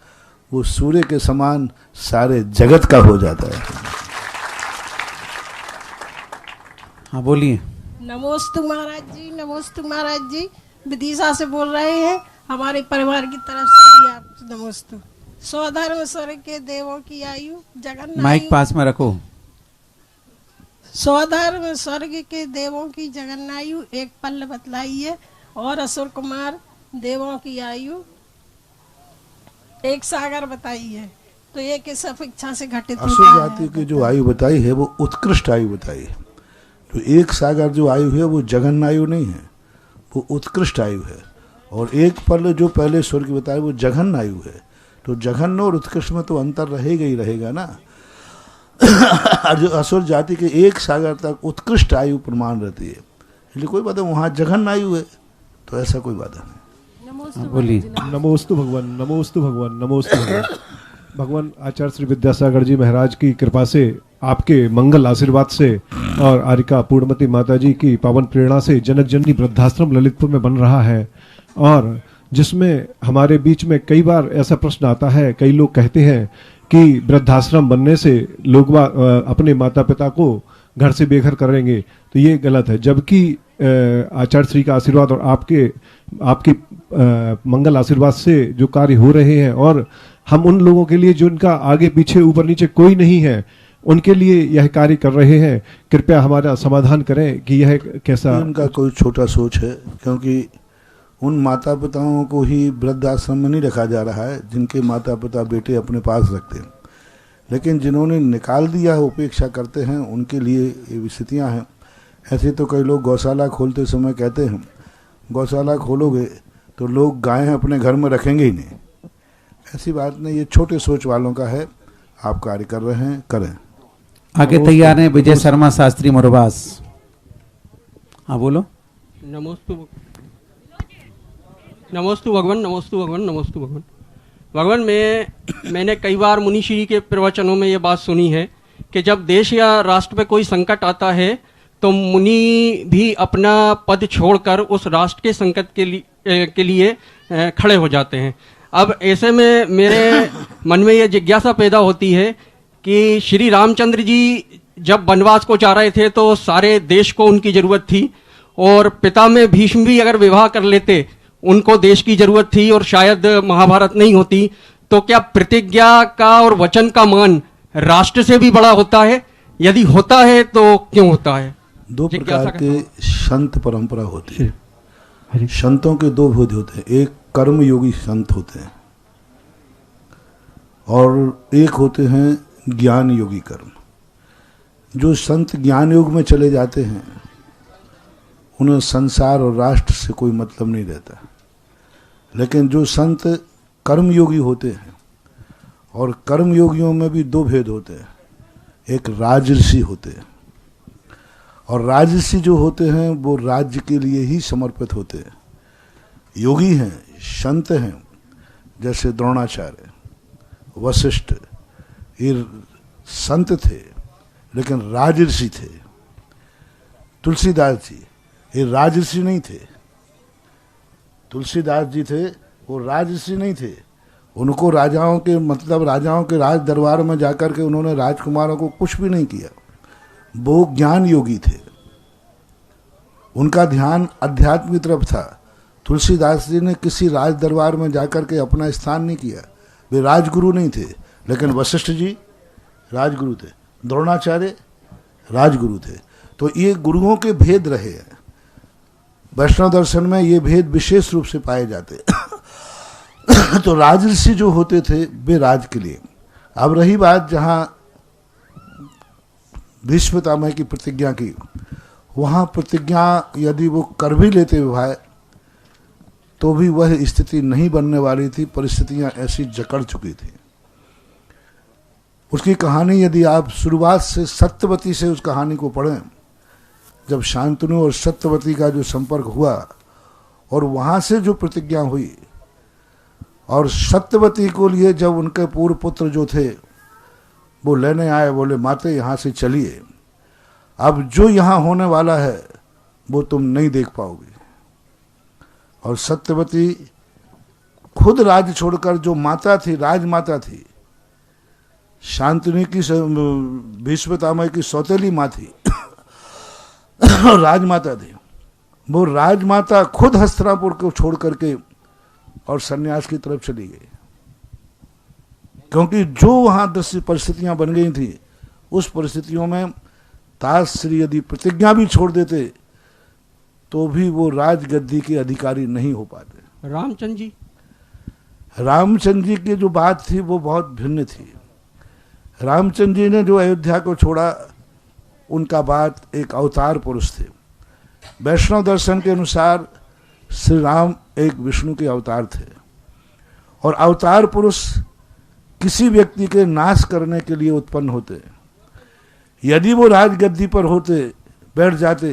Speaker 2: वो सूर्य के समान सारे जगत का हो जाता है।
Speaker 3: हाँ बोलिए।
Speaker 22: नमोस्तु महाराज जी, नमोस्तु महाराज जी, विदिशा से बोल रहे हैं। हमारे परिवार की तरफ से भी आप नमोस्तु। स्वधर्म स्वर्ग के देवों की आयु, जगन्नाथ
Speaker 3: माइक पास में रखो।
Speaker 22: स्वधर्म स्वर्ग के देवों की जगन्नायु एक पल बतलाइए, और असुर कुमार देवों की आयु एक सागर बताइए। तो ये किस अपेक्षा से घटित
Speaker 2: असुर जाति की जो आयु बताई है वो उत्कृष्ट आयु बताई है। तो एक सागर जो आयु है वो जघन्य नहीं है, वो उत्कृष्ट आयु है। और एक पल जो पहले स्वर्ग की बताई वो जघन्य आयु है। तो जघन्य और उत्कृष्ट में तो अंतर रहेगा ही रहेगा ना। और जो असुर जाति के एक सागर तक उत्कृष्ट आयु प्रमाण रहती है, इसलिए कोई बात है वहाँ जघन्य आयु है, तो ऐसा कोई बात नहीं।
Speaker 3: बोलिए।
Speaker 1: नमोस्तु भगवान, नमोस्तु भगवान, नमोस्तु भगवान। भगवान आचार्य श्री विद्यासागर जी महाराज की कृपा से, आपके मंगल आशीर्वाद से और आरिका पूर्णमती माता जी की पावन प्रेरणा से जनक जननी वृद्धाश्रम ललितपुर में बन रहा है, और जिसमें हमारे बीच में कई बार ऐसा प्रश्न आता है, कई लोग कहते हैं कि वृद्धाश्रम बनने से लोग अपने माता पिता को घर से बेघर करेंगे, तो ये गलत है। जबकि आचार्य श्री का आशीर्वाद और आपकी मंगल आशीर्वाद से जो कार्य हो रहे हैं, और हम उन लोगों के लिए जो इनका आगे पीछे ऊपर नीचे कोई नहीं है, उनके लिए यह कार्य कर रहे हैं, कृपया हमारा समाधान करें कि यह कैसा।
Speaker 2: उनका कोई छोटा सोच है, क्योंकि उन माता पिताओं को ही वृद्धाश्रम में नहीं रखा जा रहा है जिनके माता पिता बेटे अपने पास रखते हैं, लेकिन जिन्होंने निकाल दिया है, उपेक्षा करते हैं, उनके लिए ये स्थितियाँ हैं। ऐसे तो कई लोग गौशाला खोलते समय कहते हैं गौशाला खोलोगे तो लोग गायें अपने घर में रखेंगे ही नहीं। ऐसी बात नहीं, ये छोटे सोच वालों का है। आप कार्य कर रहे हैं, करें।
Speaker 3: आगे तैयार हैं विजय शर्मा शास्त्री मुरबास। हाँ बोलो।
Speaker 4: नमोस्तु भगवान, नमोस्तु भगवान, नमोस्तु भगवान। भगवान मैंने कई बार मुनिश्री के प्रवचनों में ये बात सुनी है कि जब देश या राष्ट्र पे कोई संकट आता है तो मुनि भी अपना पद छोड़कर उस राष्ट्र के संकट के लिए खड़े हो जाते हैं। अब ऐसे में मेरे मन में ये जिज्ञासा पैदा होती है कि श्री रामचंद्र जी जब वनवास को जा रहे थे तो सारे देश को उनकी जरूरत थी, और पिता में भीष्म भी अगर विवाह कर लेते उनको देश की जरूरत थी, और शायद महाभारत नहीं होती। तो क्या प्रतिज्ञा का और वचन का मान राष्ट्र से भी बड़ा होता है? यदि होता है तो क्यों होता है?
Speaker 2: दो प्रकार के संत परंपरा होती है। संतों के दो भेद होते हैं, एक कर्म योगी संत होते हैं और एक होते हैं ज्ञान योगी कर्म। जो संत ज्ञान योग में चले जाते हैं उन्हें संसार और राष्ट्र से कोई मतलब नहीं रहता, लेकिन जो संत कर्म योगी होते हैं, और कर्म योगियों में भी दो भेद होते हैं, एक राजऋषि होते हैं, और राजऋषि जो होते हैं वो राज्य के लिए ही समर्पित होते हैं। योगी हैं, संत हैं, जैसे द्रोणाचार्य, वशिष्ठ, ये संत थे लेकिन राजऋषि थे। तुलसीदास जी ये राजऋषि नहीं थे। तुलसीदास जी थे, वो राजऋषि नहीं थे। उनको राजाओं के राजाओं के राज दरबार में जाकर के उन्होंने राजकुमारों को कुछ भी नहीं किया। वो ज्ञान योगी थे, उनका ध्यान अध्यात्म की तरफ था। तुलसीदास जी ने किसी राज दरबार में जाकर के अपना स्थान नहीं किया, वे राजगुरु नहीं थे। लेकिन वशिष्ठ जी राजगुरु थे, द्रोणाचार्य राजगुरु थे। तो ये गुरुओं के भेद रहे हैं। वैष्णव दर्शन में ये भेद विशेष रूप से पाए जाते तो राजऋषि जो होते थे वे राज के लिए। अब रही बात जहाँ भीष्म पितामह की प्रतिज्ञा की, वहाँ प्रतिज्ञा यदि वो कर भी लेते भाई तो भी वह स्थिति नहीं बनने वाली थी। परिस्थितियाँ ऐसी जकड़ चुकी थी। उसकी कहानी यदि आप शुरुआत से सत्यवती से उस कहानी को पढ़ें, जब शांतनु और सत्यवती का जो संपर्क हुआ और वहाँ से जो प्रतिज्ञा हुई, और सत्यवती को लिए जब उनके पूर्व पुत्र जो थे वो लेने आए, बोले माते यहाँ से चलिए, अब जो यहाँ होने वाला है वो तुम नहीं देख पाओगे। और सत्यवती खुद राज छोड़कर, जो माता थी, राजमाता थी, शांतनु की भीष्म पितामह की सौतेली माँ थी राजमाता थी, वो राजमाता खुद हस्तिनापुर को छोड़ करके और सन्यास की तरफ चली गई, क्योंकि जो वहां दृश्य परिस्थितियां बन गई थी, उस परिस्थितियों में ताश्री यदि प्रतिज्ञा भी छोड़ देते तो भी वो राजगद्दी के अधिकारी नहीं हो पाते।
Speaker 4: रामचंद्र जी,
Speaker 2: रामचंद्र जी की जो बात थी वो बहुत भिन्न थी। रामचंद्र जी ने जो अयोध्या को छोड़ा, उनका बात एक अवतार पुरुष थे। वैष्णव दर्शन के अनुसार श्री राम एक विष्णु के अवतार थे, और अवतार पुरुष किसी व्यक्ति के नाश करने के लिए उत्पन्न होते। यदि वो राजगद्दी पर होते, बैठ जाते,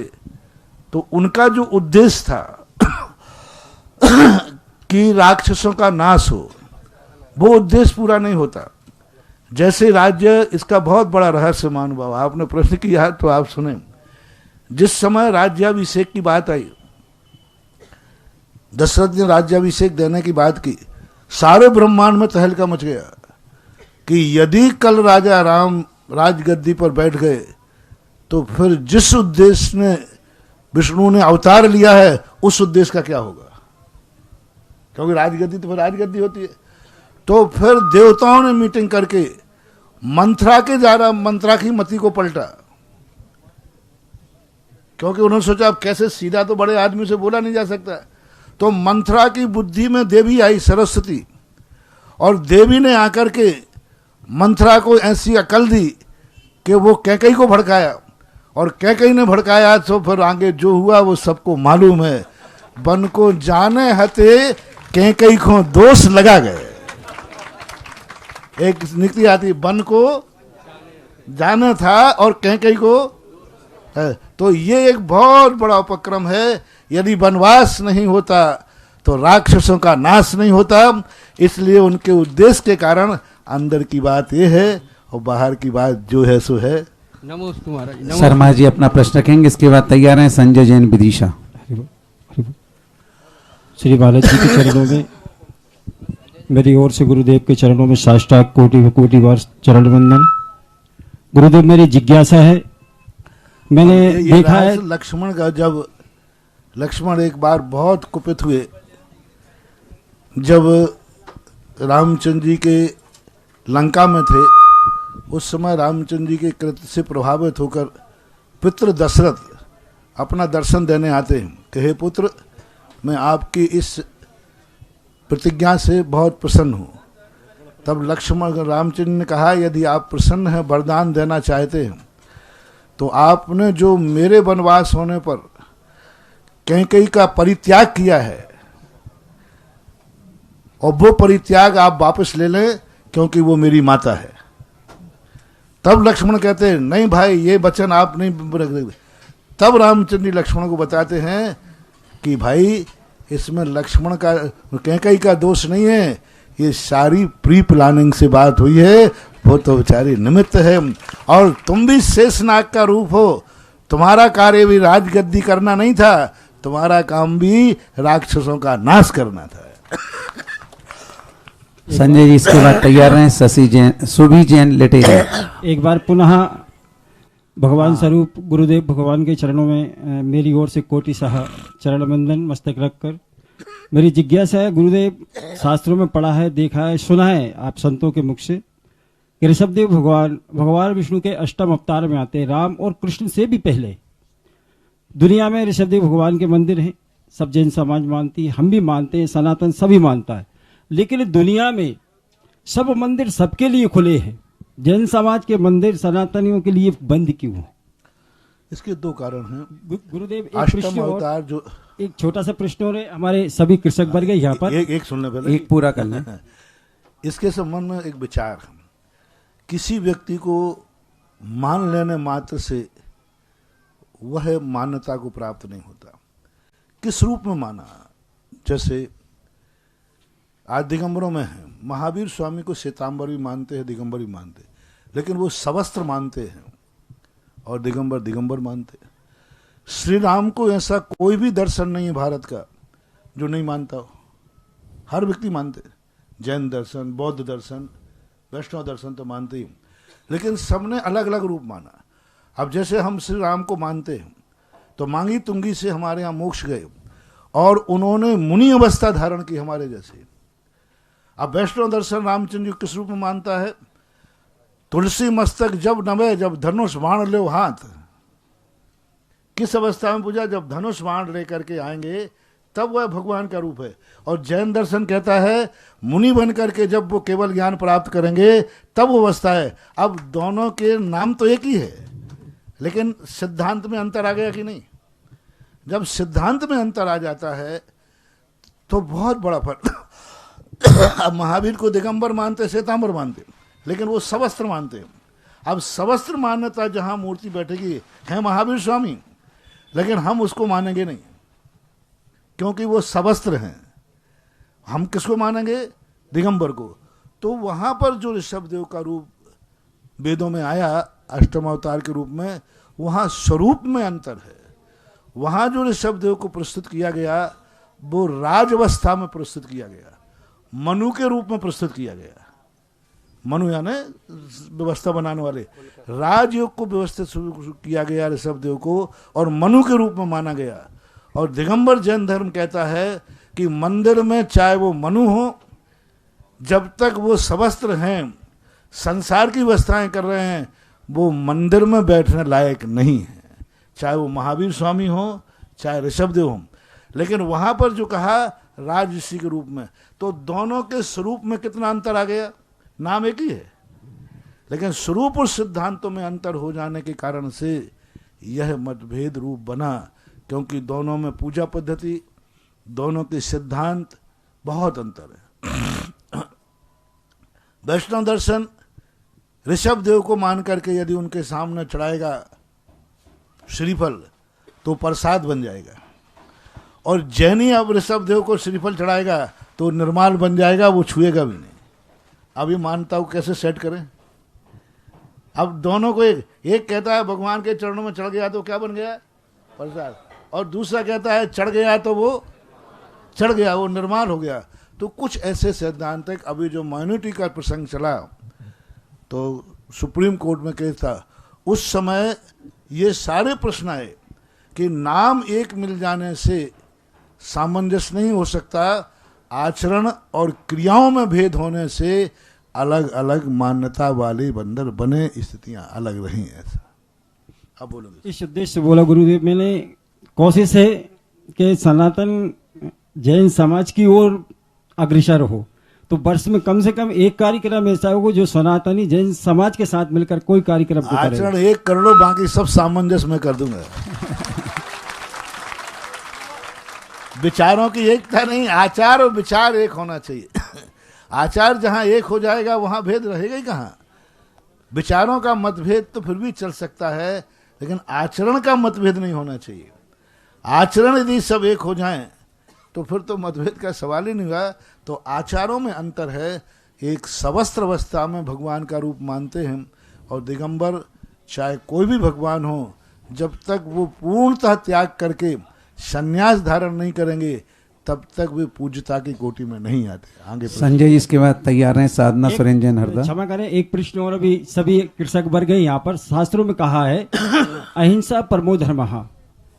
Speaker 2: तो उनका जो उद्देश्य था कि राक्षसों का नाश हो, वो उद्देश्य पूरा नहीं होता। जैसे राज्य, इसका बहुत बड़ा रहस्य मान बाबा, आपने प्रश्न किया तो आप सुने। जिस समय राज्याभिषेक की बात आई, दशरथ ने राज्याभिषेक देने की बात की, सारे ब्रह्मांड में तहलका मच गया कि यदि कल राजा राम राजगद्दी पर बैठ गए तो फिर जिस उद्देश्य ने विष्णु ने अवतार लिया है उस उद्देश्य का क्या होगा, क्योंकि राजगद्दी तो फिर राजगद्दी होती है। तो फिर देवताओं ने मीटिंग करके मंत्रा की मति को पलटा, क्योंकि उन्होंने सोचा अब कैसे सीधा तो बड़े आदमी से बोला नहीं जा सकता। तो मंत्रा की बुद्धि में देवी आई सरस्वती, और देवी ने आकर के मंत्रा को ऐसी अकल दी कि वो कैकेयी को भड़काया, और कैकेयी ने भड़काया तो फिर आगे जो हुआ वो सबको मालूम है। बन को जाने हते कैकेयी को दोष लगा गए। एक नीति आती, बन को जाना था और कैकेयी को है। तो ये एक बहुत बड़ा उपक्रम है। यदि वनवास नहीं होता तो राक्षसों का नाश नहीं होता। इसलिए उनके उद्देश्य के कारण अंदर की बात ये है और बाहर की बात जो है सो है।
Speaker 4: नमस्ते महाराज।
Speaker 3: शर्मा जी अपना प्रश्न रखेंगे, इसके बाद तैयार हैं संजय जैन विदिशा।
Speaker 17: श्री बालाजी के चरणों में मेरी ओर से गुरुदेव के चरणों में साष्टांग कोटि बार चरण वंदन। गुरुदेव, मेरी जिज्ञासा है, मैंने देखा है
Speaker 2: लक्ष्मण का, जब लक्ष्मण एक बार बहुत कुपित हुए, जब रामचंद्र जी के लंका में थे, उस समय रामचंद्र जी के कृत्य से प्रभावित होकर पुत्र दशरथ अपना दर्शन देने आते हैं कि हे पुत्र, मैं आपकी इस प्रतिज्ञा से बहुत प्रसन्न हूँ। तब लक्ष्मण रामचंद्र ने कहा, यदि आप प्रसन्न हैं, वरदान देना चाहते हैं, तो आपने जो मेरे वनवास होने पर कैकेयी का परित्याग किया है, और वो परित्याग आप वापस ले लें, क्योंकि वो मेरी माता है। तब लक्ष्मण कहते हैं, नहीं भाई, ये वचन आप नहीं रख देते। तब रामचंद्र जी लक्ष्मण को बताते हैं कि भाई, इसमें लक्ष्मण का, कैकेयी का दोष नहीं है, ये सारी प्री प्लानिंग से बात हुई है, वो तो बेचारी निमित्त है। और तुम भी शेषनाग का रूप हो, तुम्हारा कार्य भी राजगद्दी करना नहीं था, तुम्हारा काम भी राक्षसों का नाश करना था।
Speaker 3: संजय जी इसके बाद तैयार हैं शशि जैन, सुभी जैन लटेरी।
Speaker 17: एक बार पुनः भगवान स्वरूप गुरुदेव भगवान के चरणों में मेरी ओर से कोटि सहा चरण वंदन मस्तक रखकर। मेरी जिज्ञासा है, गुरुदेव, शास्त्रों में पढ़ा है, देखा है, सुना है आप संतों के मुख से कि ऋषभदेव भगवान विष्णु के अष्टम अवतार में आते हैं। राम और कृष्ण से भी पहले दुनिया में ऋषभदेव भगवान के मंदिर हैं, सब जैन समाज मानती है, हम भी मानते हैं, सनातन सभी मानता है। लेकिन दुनिया में सब मंदिर सबके लिए खुले हैं, जैन समाज के मंदिर सनातनियों के लिए बंद क्यों है?
Speaker 2: इसके दो कारण हैं
Speaker 17: गुरुदेव।
Speaker 2: अष्टम अवतार जो,
Speaker 17: एक छोटा सा प्रश्न हो रहे, हमारे सभी कृषक वर्ग यहाँ पर
Speaker 2: एक सुनने पहले
Speaker 3: एक पूरा कर लें।
Speaker 2: इसके संबंध में एक विचार, किसी व्यक्ति को मान लेने मात्र से वह मान्यता को प्राप्त नहीं होता। किस रूप में माना? जैसे आज दिगंबरों में है, महावीर स्वामी को श्वेतांबर भी मानते हैं, दिगंबर भी मानते हैं, लेकिन वो सवस्त्र मानते हैं और दिगंबर मानते हैं। श्री राम को ऐसा कोई भी दर्शन नहीं है भारत का जो नहीं मानता हो, हर व्यक्ति मानते हैं। जैन दर्शन, बौद्ध दर्शन, वैष्णव दर्शन तो मानते ही, लेकिन सबने अलग अलग रूप माना। अब जैसे हम श्री राम को मानते हैं तो मांगी तुंगी से हमारे यहाँ मोक्ष गए और उन्होंने मुनि अवस्था धारण की हमारे जैसे। अब वैष्णव दर्शन रामचंद्र जी किस रूप में मानता है? तुलसी मस्तक जब नवे, जब धनुष बाण लो हाथ, किस अवस्था में पूजा? जब धनुष बाण लेकर के आएंगे तब वह भगवान का रूप है। और जैन दर्शन कहता है मुनि बन करके जब वो केवल ज्ञान प्राप्त करेंगे तब वो अवस्था है। अब दोनों के नाम तो एक ही है, लेकिन सिद्धांत में अंतर आ गया कि नहीं? जब सिद्धांत में अंतर आ जाता है तो बहुत बड़ा फर्क। अब महावीर को दिगंबर मानते, श्वेतांबर मानते, लेकिन वो सवस्त्र मानते हैं। अब सवस्त्र मान्यता जहां मूर्ति बैठेगी है महावीर स्वामी, लेकिन हम उसको मानेंगे नहीं, क्योंकि वो सवस्त्र हैं। हम किसको मानेंगे? दिगंबर को। तो वहां पर जो ऋषभदेव का रूप वेदों में आया अष्टम अवतार के रूप में, वहां स्वरूप में अंतर है। वहां जो ऋषभदेव को प्रस्तुत किया गया वो राज अवस्था में प्रस्तुत किया गया, मनु के रूप में प्रस्तुत किया गया। मनु यानी व्यवस्था बनाने वाले, राजयोग को व्यवस्थित किया गया ऋषभदेव को, और मनु के रूप में माना गया। और दिगंबर जैन धर्म कहता है कि मंदिर में चाहे वो मनु हो, जब तक वो सवस्त्र हैं, संसार की व्यवस्थाएं कर रहे हैं, वो मंदिर में बैठने लायक नहीं है, चाहे वो महावीर स्वामी हो चाहे ऋषभदेव हो। लेकिन वहां पर जो कहा राज ऋषि के रूप में, तो दोनों के स्वरूप में कितना अंतर आ गया? नाम एक ही है, लेकिन स्वरूप और सिद्धांतों में अंतर हो जाने के कारण से यह मतभेद रूप बना, क्योंकि दोनों में पूजा पद्धति, दोनों के सिद्धांत बहुत अंतर है। वैष्णव दर्शन ऋषभदेव को मान करके यदि उनके सामने चढ़ाएगा श्रीफल तो प्रसाद बन जाएगा, और जैनी अब ऋषभदेव को श्रीफल चढ़ाएगा तो निर्माल बन जाएगा, वो छुएगा भी नहीं। अब ये मानता हूँ कैसे सेट करें? अब दोनों को एक कहता है भगवान के चरणों में चढ़ गया तो क्या बन गया? प्रसाद। और दूसरा कहता है चढ़ गया तो वो चढ़ गया, वो निर्माल हो गया। तो कुछ ऐसे सैद्धांतिक, अभी जो माइनॉरिटी का प्रसंग चला तो सुप्रीम कोर्ट में केस था, उस समय ये सारे प्रश्न आए कि नाम एक मिल जाने से सामंजस्य नहीं हो सकता, आचरण और क्रियाओं में भेद होने से अलग अलग मान्यता वाले बंदर बने, स्थितियां अलग रही। ऐसा अब बोलोगे?
Speaker 6: इस उद्देश्य से बोला गुरुदेव, मैंने कोशिश है कि सनातन जैन समाज की ओर अग्रसर हो, तो वर्ष में कम से कम एक कार्यक्रम ऐसा होगा जो सनातनी जैन समाज के साथ मिलकर कोई कार्यक्रम को करे।
Speaker 2: आचरण एक कर लो, बाकी सब सामंजस्य में कर दूंगा। विचारों की एकता नहीं, आचार और विचार एक होना चाहिए। आचार जहां एक हो जाएगा वहां भेद रहेगा ही कहां। विचारों का मतभेद तो फिर भी चल सकता है, लेकिन आचरण का मतभेद नहीं होना चाहिए। आचरण यदि सब एक हो जाएं तो फिर तो मतभेद का सवाल ही नहीं हुआ। तो आचारों में अंतर है। एक सवस्त्र अवस्था में भगवान का रूप मानते हैं, और दिगंबर चाहे कोई भी भगवान हो, जब तक वो पूर्णतः त्याग करके संन्यास धारण नहीं करेंगे तब तक वे पूज्यता की कोटि में नहीं आते। आगे
Speaker 3: संजय जी इसके बाद तैयार हैं साधना सुरेंजन हरदा।
Speaker 6: क्षमा करें, एक प्रश्न और। अभी सभी कृषक वर्ग हैं यहाँ पर, शास्त्रों में कहा है अहिंसा परमो धर्मः,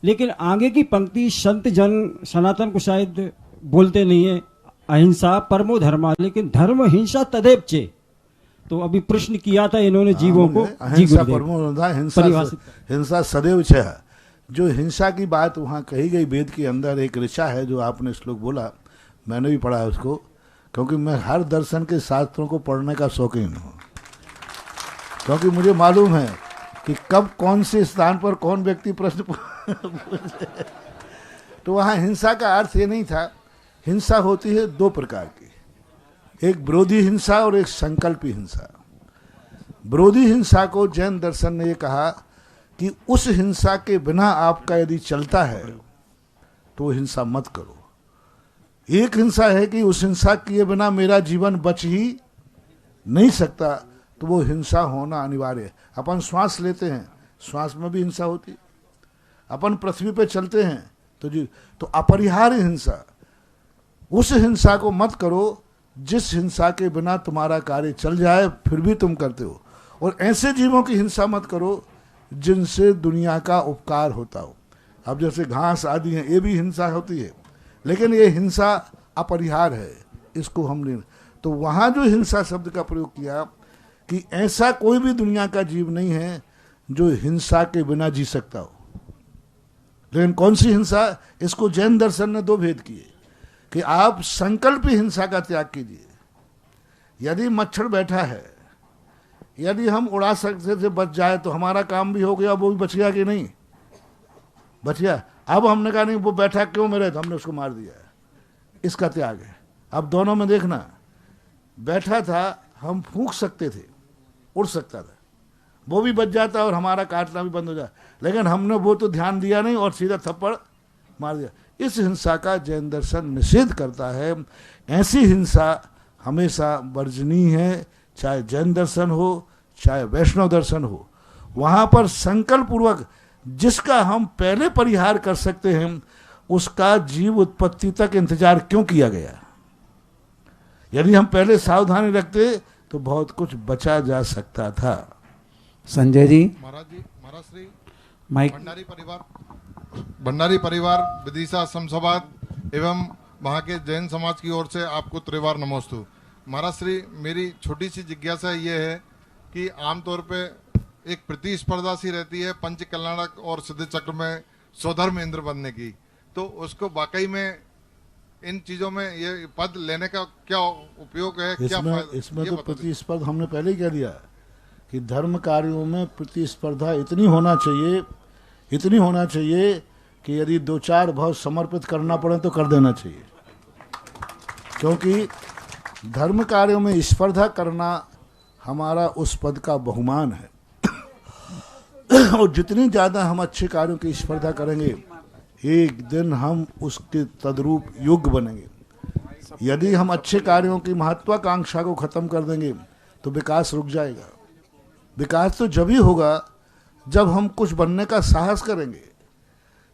Speaker 6: लेकिन आगे की पंक्ति संत जन सनातन को शायद बोलते नहीं है, अहिंसा परमो धर्मः, लेकिन धर्म हिंसा तदेव चे। तो अभी प्रश्न किया था इन्होंने जीवों को,
Speaker 2: अहिंसा परमो धर्मः, हिंसा सदैव छह। जो हिंसा की बात वहाँ कही गई वेद के अंदर, एक ऋचा है जो आपने श्लोक बोला, मैंने भी पढ़ा है उसको, क्योंकि मैं हर दर्शन के शास्त्रों को पढ़ने का शौकीन हूँ, क्योंकि मुझे मालूम है कि कब कौन से स्थान पर कौन व्यक्ति प्रश्न तो वहाँ हिंसा का अर्थ ये नहीं था। हिंसा होती है दो प्रकार की, एक विरोधी हिंसा और एक संकल्पी हिंसा। विरोधी हिंसा को जैन दर्शन ने ये कहा कि उस हिंसा के बिना आपका यदि चलता है तो हिंसा मत करो। एक हिंसा है कि उस हिंसा किए बिना मेरा जीवन बच ही नहीं सकता, तो वो हिंसा होना अनिवार्य है। अपन श्वास लेते हैं, श्वास में भी हिंसा होती है। अपन पृथ्वी पे चलते हैं तो अपरिहार्य हिंसा, उस हिंसा को मत करो जिस हिंसा के बिना तुम्हारा कार्य चल जाए फिर भी तुम करते हो। और ऐसे जीवों की हिंसा मत करो जिनसे दुनिया का उपकार होता हो। अब जैसे घास आदि हैं, ये भी हिंसा होती है, लेकिन ये हिंसा अपरिहार्य है, इसको हमने तो वहाँ जो हिंसा शब्द का प्रयोग किया कि ऐसा कोई भी दुनिया का जीव नहीं है जो हिंसा के बिना जी सकता हो। लेकिन कौन सी हिंसा? इसको जैन दर्शन ने दो भेद किए कि आप संकल्प हिंसा का त्याग कीजिए। यदि मच्छर बैठा है, यदि हम उड़ा सकते थे बच जाए तो हमारा काम भी हो गया, वो भी बच गया कि नहीं? बच गया। अब हमने कहा नहीं वो बैठा क्यों मेरे, तो हमने उसको मार दिया, इसका त्याग है। अब दोनों में देखना, बैठा था हम फूंक सकते थे, उड़ सकता था, वो भी बच जाता और हमारा काटना भी बंद हो जाता, लेकिन हमने वो तो ध्यान दिया नहीं और सीधा थप्पड़ मार दिया। इस हिंसा का जैन दर्शन निषेध करता है। ऐसी हिंसा हमेशा वर्जनीय है, चाहे जैन दर्शन हो चाहे वैष्णव दर्शन हो। वहाँ पर संकल्प पूर्वक जिसका हम पहले परिहार कर सकते हैं उसका जीव उत्पत्ति तक इंतजार क्यों किया गया? यदि हम पहले सावधानी रखते तो बहुत कुछ बचा जा सकता था।
Speaker 3: संजय जी।
Speaker 7: महाराज श्री
Speaker 3: माइक।
Speaker 7: भंडारी परिवार विदिशा समसभात एवं वहाँ के जैन समाज की ओर से आपको त्रिवार नमोस्तु। महाराज श्री, मेरी छोटी सी जिज्ञासा ये है कि आमतौर पे एक प्रतिस्पर्धा सी रहती है पंच कल्याणक और सिद्ध चक्र में स्वधर्म इंद्र बनने की, तो उसको वाकई में इन चीजों में ये पद लेने का क्या उपयोग है?
Speaker 2: इसमें तो प्रतिस्पर्धा हमने पहले ही कह दिया कि धर्म कार्यों में प्रतिस्पर्धा इतनी होना चाहिए कि यदि दो चार भाव समर्पित करना पड़े तो कर देना चाहिए, क्योंकि धर्म कार्यों में स्पर्धा करना हमारा उस पद का बहुमान है। और जितनी ज़्यादा हम अच्छे कार्यों की स्पर्धा करेंगे एक दिन हम उसके तद्रूप योग्य बनेंगे। यदि हम अच्छे कार्यों की महत्वाकांक्षा को खत्म कर देंगे तो विकास रुक जाएगा। विकास तो जब ही होगा जब हम कुछ बनने का साहस करेंगे।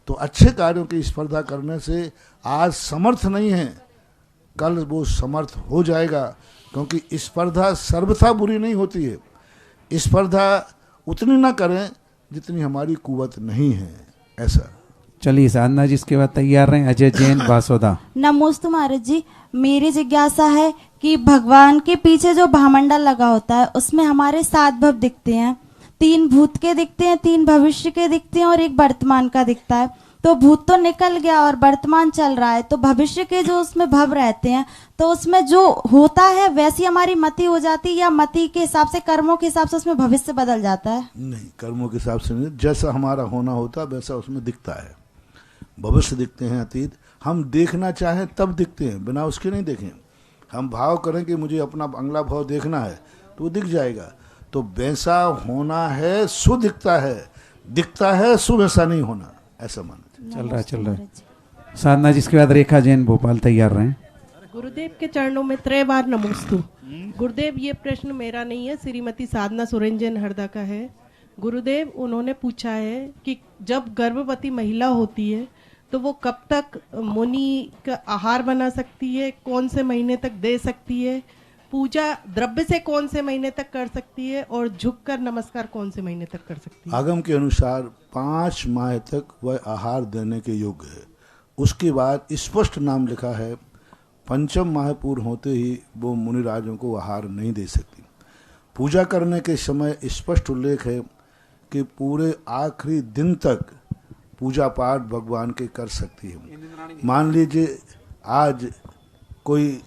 Speaker 2: तो अच्छे कार्यों की स्पर्धा करने से आज समर्थ नहीं है, कल वो समर्थ हो जाएगा, क्योंकि स्पर्धा सर्वथा बुरी नहीं होती है। स्पर्धा उतनी ना करें जितनी हमारी कुवत नहीं है। ऐसा।
Speaker 3: चलिए साधना जी, इसके बाद तैयार रहें। अजय जैन बासोदा।
Speaker 8: नमोस्तु महाराज जी, मेरी जिज्ञासा है कि भगवान के पीछे जो भामंडल लगा होता है उसमें हमारे 7 भव दिखते हैं, 3 भूत के दिखते हैं, 3 भविष्य के दिखते हैं और 1 वर्तमान का दिखता है। तो भूत तो निकल गया और वर्तमान चल रहा है, तो भविष्य के जो उसमें भव रहते हैं तो उसमें जो होता है वैसी हमारी मति हो जाती है, या मति के हिसाब से कर्मों के हिसाब से उसमें भविष्य बदल जाता है?
Speaker 2: नहीं, कर्मों के हिसाब से नहीं, जैसा हमारा होना होता है वैसा उसमें दिखता है। भविष्य दिखते हैं, अतीत हम देखना चाहें तब दिखते हैं, बिना उसके नहीं देखें। हम भाव करें कि मुझे अपना अगला भाव देखना है तो वो दिख जाएगा। तो वैसा होना है सु दिखता है सु वैसा नहीं होना, ऐसा माना
Speaker 3: चल रहा है। साधना जी, इसके बाद रेखा जैन भोपाल, तैयार रहें।
Speaker 22: गुरुदेव के चरणों में 3 बार नमोस्तु। गुरुदेव, ये प्रश्न मेरा नहीं है, श्रीमती साधना सुरेन जैन हरदा का है। गुरुदेव, उन्होंने पूछा है कि जब गर्भवती महिला होती है तो वो कब तक मुनि का आहार बना सकती है, कौन से महीने तक दे सकती है, पूजा द्रव्य से कौन से महीने तक कर सकती है, और झुककर नमस्कार कौन से महीने तक कर सकती है?
Speaker 2: आगम के अनुसार 5 माह तक वह आहार देने के योग्य है। उसके बाद स्पष्ट नाम लिखा है 5वें माह पूर्ण होते ही वो मुनिराजों को आहार नहीं दे सकती। पूजा करने के समय स्पष्ट उल्लेख है कि पूरे आखिरी दिन तक पूजा पाठ भगवान के कर सकती है। मान लीजिए आज कोई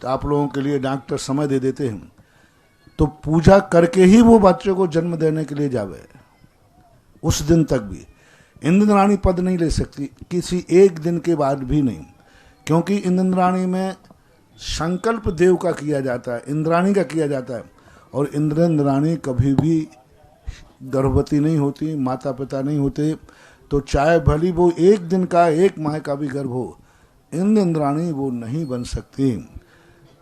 Speaker 2: आप लोगों के लिए डॉक्टर समय दे देते हैं तो पूजा करके ही वो बच्चे को जन्म देने के लिए जावे, उस दिन तक भी इंद्राणी पद नहीं ले सकती, किसी एक दिन के बाद भी नहीं, क्योंकि इंद्राणी में संकल्प देव का किया जाता है, इंद्राणी का किया जाता है। और इंद्राणी कभी भी गर्भवती नहीं होती, माता पिता नहीं होते। तो चाहे भली वो 1 दिन का 1 माह का भी गर्भ हो, इंद्राणी वो नहीं बन सकती।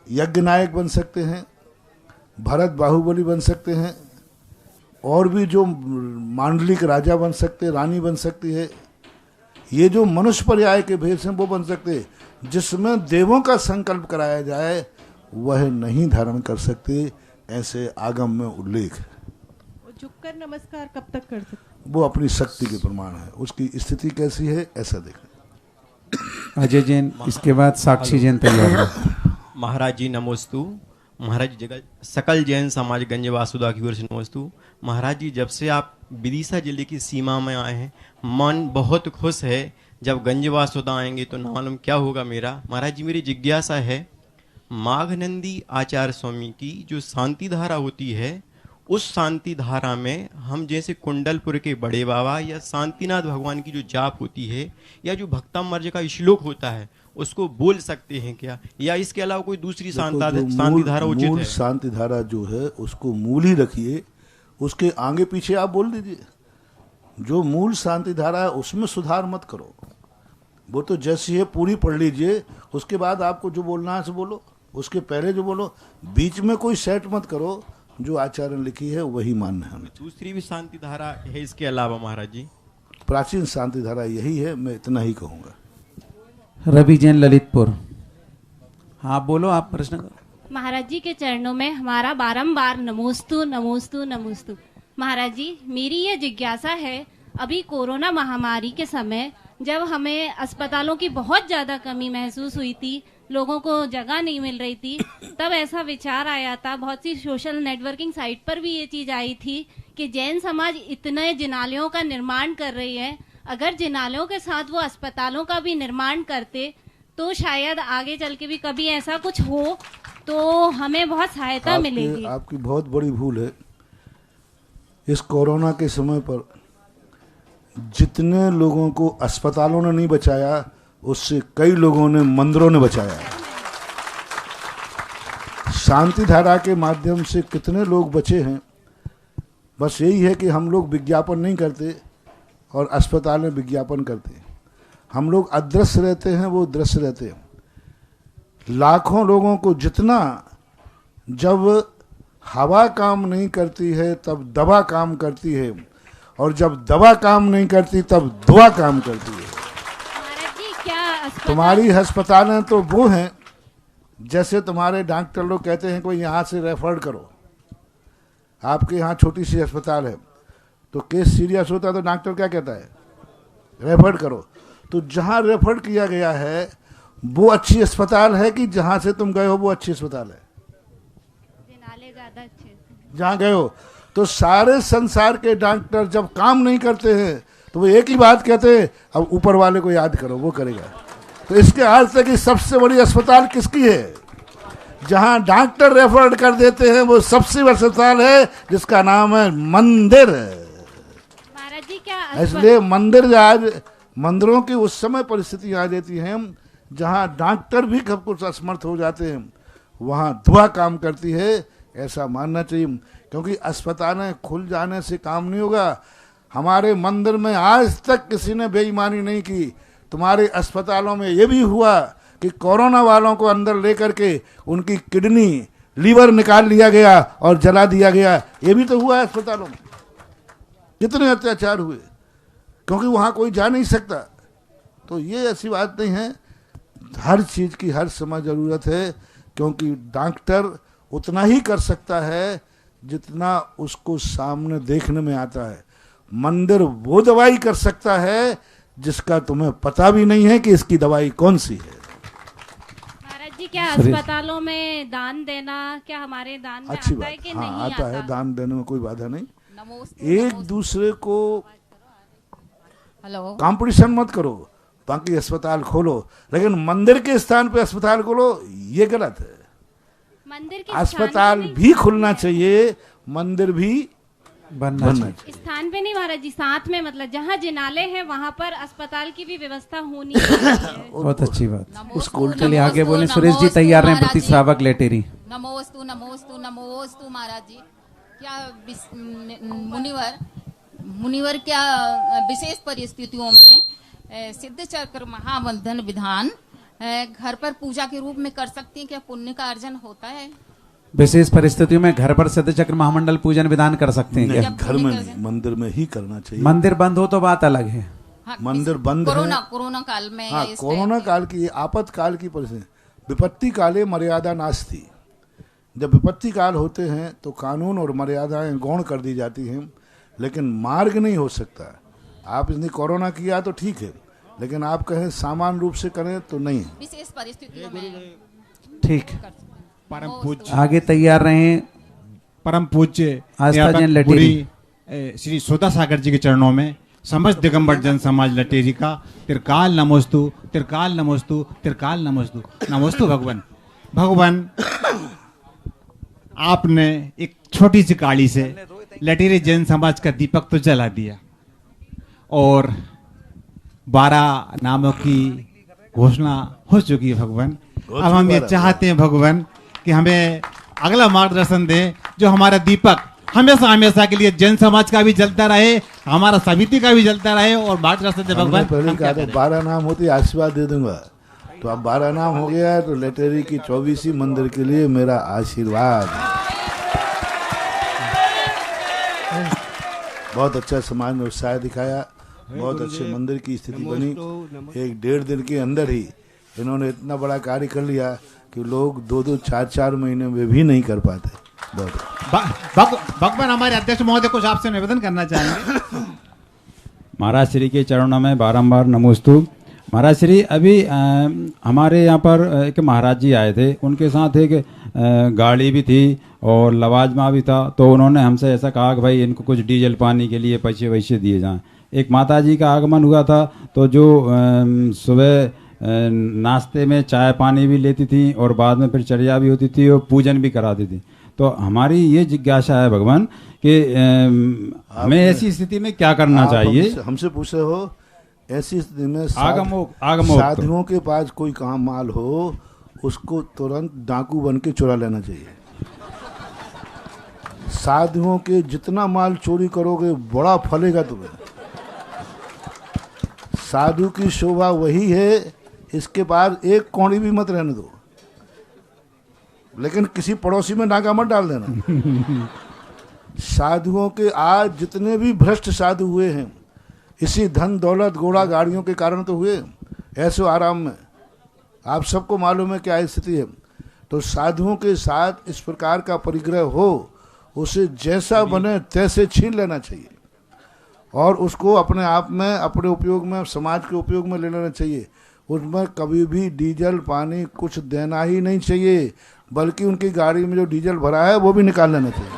Speaker 2: यज्ञ नायक बन सकते हैं, भरत बाहुबली बन सकते हैं, और भी जो मांडलिक राजा बन सकते, रानी बन सकती है। ये जो मनुष्य पर्याय के भेद हैं वो बन सकते, जिसमें देवों का संकल्प कराया जाए वह नहीं धारण कर सकते, ऐसे आगम में उल्लेख है।
Speaker 22: झुककर नमस्कार कब तक कर सकते?
Speaker 2: वो अपनी शक्ति के प्रमाण है, उसकी स्थिति कैसी है ऐसा देखना।
Speaker 3: अजय जैन, इसके बाद साक्षी जैन, तैयार है।
Speaker 23: महाराज जी नमोस्तु।
Speaker 9: महाराज जगह सकल जैन समाज गंज वासुदा की ओर से नमस्तु। महाराज जी, जब से आप विदिशा जिले की सीमा में आए हैं, मन बहुत खुश है। जब गंज वासुदा आएंगे तो न मालूम क्या होगा मेरा। महाराज जी, मेरी जिज्ञासा है, माघनंदी आचार्य स्वामी की जो शांति धारा होती है, उस शांति धारा में हम जैसे कुंडलपुर के बड़े बाबा या शांतिनाथ भगवान की जो जाप होती है या जो भक्तामर्ज का श्लोक होता है, उसको बोल सकते हैं क्या, या इसके अलावा कोई दूसरी शांति धारा उचित है?
Speaker 2: शांति धारा जो है उसको मूल ही रखिए, उसके आगे पीछे आप बोल दीजिए। जो मूल शांति धारा है उसमें सुधार मत करो, वो तो जैसी है पूरी पढ़ लीजिए, उसके बाद आपको जो बोलना है सो बोलो, उसके पहले जो बोलो, बीच में कोई सेट मत करो। जो आचार्य लिखी है वही मानना है हमें।
Speaker 9: दूसरी भी शांति धारा है इसके अलावा महाराज जी?
Speaker 2: प्राचीन शांति धारा यही है, मैं इतना ही कहूँगा।
Speaker 3: रवि जैन ललितपुर। हाँ बोलो, आप प्रश्न करो।
Speaker 10: महाराज जी के चरणों में हमारा बारंबार नमोस्तु नमोस्तु नमोस्तु। महाराज जी, मेरी ये जिज्ञासा है, अभी कोरोना महामारी के समय जब हमें अस्पतालों की बहुत ज्यादा कमी महसूस हुई थी, लोगों को जगह नहीं मिल रही थी, तब ऐसा विचार आया था, बहुत सी सोशल नेटवर्किंग साइट पर भी ये चीज आई थी कि जैन समाज इतने जिनालयों का निर्माण कर रही है, अगर जिनालयों के साथ वो अस्पतालों का भी निर्माण करते तो शायद आगे चल के भी कभी ऐसा कुछ हो तो हमें बहुत सहायता मिलेगी।
Speaker 2: आपकी बहुत बड़ी भूल है। इस कोरोना के समय पर जितने लोगों को अस्पतालों ने नहीं बचाया, उससे कई लोगों ने मंदिरों ने बचाया। शांति धारा के माध्यम से कितने लोग बचे हैं। बस यही है कि हम लोग विज्ञापन नहीं करते और अस्पताल में विज्ञापन करते हैं। हम लोग अदृश्य रहते हैं, वो दृश्य रहते हैं। लाखों लोगों को जितना, जब हवा काम नहीं करती है तब दवा काम करती है, और जब दवा काम नहीं करती तब दुआ काम करती है। तुम्हारी अस्पतालें तो वो हैं, जैसे तुम्हारे डॉक्टर लोग कहते हैं कोई यहाँ से रेफर करो। आपके यहाँ छोटी सी अस्पताल है तो केस सीरियस होता है तो डॉक्टर क्या कहता है, रेफर करो। तो जहाँ रेफर किया गया है वो अच्छी अस्पताल है कि जहाँ से तुम गए हो वो अच्छी अस्पताल है? जहाँ गए हो। तो सारे संसार के डॉक्टर जब काम नहीं करते हैं तो वो एक ही बात कहते हैं, अब ऊपर वाले को याद करो, वो करेगा। तो इसके अर्थ है कि सबसे बड़ी अस्पताल किसकी है? जहां डॉक्टर रेफर कर देते हैं वो सबसे बड़ी अस्पताल है, जिसका नाम है मंदिर।
Speaker 10: महाराज जी, क्या
Speaker 2: इसलिए मंदिर, आज मंदिरों की उस समय परिस्थिति आ जाती है जहां डॉक्टर भी कब कुछ असमर्थ हो जाते हैं, वहां दुआ काम करती है, ऐसा मानना चाहिए। क्योंकि अस्पतालें खुल जाने से काम नहीं होगा। हमारे मंदिर में आज तक किसी ने बेईमानी नहीं की। तुम्हारे अस्पतालों में ये भी हुआ कि कोरोना वालों को अंदर लेकर के उनकी किडनी, लीवर निकाल लिया गया और जला दिया गया। ये भी तो हुआ है अस्पतालों में। कितने अत्याचार हुए, क्योंकि वहाँ कोई जा नहीं सकता। तो ये ऐसी बात नहीं है, हर चीज़ की हर समय ज़रूरत है, क्योंकि डॉक्टर उतना ही कर सकता है जितना उसको सामने देखने में आता है। मंदिर वो दवाई कर सकता है जिसका तुम्हें पता भी नहीं है कि इसकी दवाई कौन सी है।
Speaker 10: महाराज जी, क्या अस्पतालों में दान देना, क्या हमारे दान में
Speaker 2: अच्छी
Speaker 10: आता है कि नहीं
Speaker 2: आता है? दान देने में कोई बाधा नहीं। एक दूसरे को कंपटीशन मत करो, बाकी अस्पताल खोलो, लेकिन मंदिर के स्थान पे अस्पताल खोलो, ये गलत है।
Speaker 10: मंदिर के
Speaker 2: अस्पताल भी खुलना चाहिए, मंदिर भी बनना चाहिए।
Speaker 10: स्थान पे नहीं महाराज जी, साथ में, मतलब जहाँ जिनालय है वहाँ पर अस्पताल की भी व्यवस्था होनी चाहिए।
Speaker 3: बहुत अच्छी बात। उसको चलिए आगे बोले। सुरेश जी तैयार हैं, प्रति श्रावक लेटेरी।
Speaker 23: नमोस्तु नमोस्तु नमोस्तु। महाराज जी, क्या मुनिवर क्या विशेष परिस्थितियों में सिद्ध चक्र महाबंधन विधान घर पर पूजा के रूप में कर सकती हैं? क्या पुण्य का अर्जन होता है?
Speaker 3: विशेष परिस्थितियों में घर पर सिद्ध चक्र महामंडल पूजन विधान कर सकते हैं क्या?
Speaker 2: घर में नहीं, मंदिर में ही करना चाहिए।
Speaker 3: मंदिर बंद हो तो बात अलग है।
Speaker 23: हाँ,
Speaker 2: मंदिर बंद है
Speaker 23: कोरोना काल में।
Speaker 2: हाँ, कोरोना काल की आपातकाल की परिस्थिति, विपत्ति काले मर्यादा नास्ति। जब विपत्ति काल होते हैं तो कानून और मर्यादाएं गौण कर दी जाती हैं, लेकिन मार्ग नहीं हो सकता। आप इसने कोरोना किया तो ठीक है, लेकिन आप कहें सामान्य रूप से करें तो नहीं।
Speaker 23: विशेष परिस्थितियों में
Speaker 3: ठीक।
Speaker 5: परम पूज्य
Speaker 3: आगे तैयार रहें।
Speaker 5: परम पूज्य
Speaker 3: आस्था जैन लटेरी
Speaker 5: श्री सोदा सागर जी के चरणों में समस्त दिगंबर जन समाज लटेरी का त्रिकाल नमोस्तु, त्रिकाल नमोस्तु, त्रिकाल नमोस्तु। नमोस्तु भगवान। भगवान, आपने एक छोटी सी काड़ी से लटेरी जैन समाज का दीपक तो जला दिया और 12 नामों की घोषणा हो चुकी है भगवान। अब हम ये चाहते हैं भगवान कि हमें अगला मार्गदर्शन दें, जो हमारा दीपक हमेशा हमेशा के लिए जैन समाज का भी जलता रहे, हमारा समिति का भी जलता रहे और मार्गदर्शन दे भगवान।
Speaker 2: पहले कहा था 12 नाम होते आशीर्वाद दे दूंगा, तो अब 12 नाम हो गया है, तो लटेरी की 24वीं मंदिर के लिए मेरा आशीर्वाद। बहुत अच्छा समाज में उत्साह दिखाया, बहुत अच्छे मंदिर की स्थिति बनी। 1-1.5 दिन के अंदर ही इन्होंने इतना बड़ा कार्य कर लिया कि लोग 2-2, 4-4 महीने में भी नहीं कर पाते।
Speaker 5: भगवान, हमारे अध्यक्ष महोदय कुछ आपसे निवेदन करना चाहेंगे।
Speaker 11: महाराज श्री के चरणों में बारंबार नमोस्तु। महाराज श्री, अभी हमारे यहाँ पर एक महाराज जी आए थे, उनके साथ एक गाड़ी भी थी और लवाजमा भी था, तो उन्होंने हमसे ऐसा कहा कि भाई इनको कुछ डीजल पानी के लिए पैसे वैसे दिए जाएं। एक माता जी का आगमन हुआ था, तो जो सुबह नाश्ते में चाय पानी भी लेती थी और बाद में फिर चर्या भी होती थी और पूजन भी कराती थी। तो हमारी ये जिज्ञासा है भगवान कि हमें ऐसी स्थिति में क्या करना चाहिए।
Speaker 2: हमसे पूछे हो, ऐसी स्थिति में
Speaker 11: आगमोक्त
Speaker 2: साधुओं के पास कोई कहाँ माल हो, उसको तुरंत डाकू बन के चुरा लेना चाहिए। साधुओं के जितना माल चोरी करोगे बड़ा फलेगा तुम्हें। साधु की शोभा वही है, इसके बाद एक कौड़ी भी मत रहने दो, लेकिन किसी पड़ोसी में नाका मत डाल देना। साधुओं के आज जितने भी भ्रष्ट साधु हुए हैं, इसी धन दौलत घोड़ा गाड़ियों के कारण तो हुए, ऐसो आराम में। आप सबको मालूम है क्या स्थिति है। तो साधुओं के साथ इस प्रकार का परिग्रह हो, उसे जैसा बने तैसे छीन लेना चाहिए और उसको अपने आप में, अपने उपयोग में, समाज के उपयोग में ले लेना चाहिए। उसमें कभी भी डीजल पानी कुछ देना ही नहीं चाहिए, बल्कि उनकी गाड़ी में जो डीजल भरा है वो भी निकाल लेना चाहिए।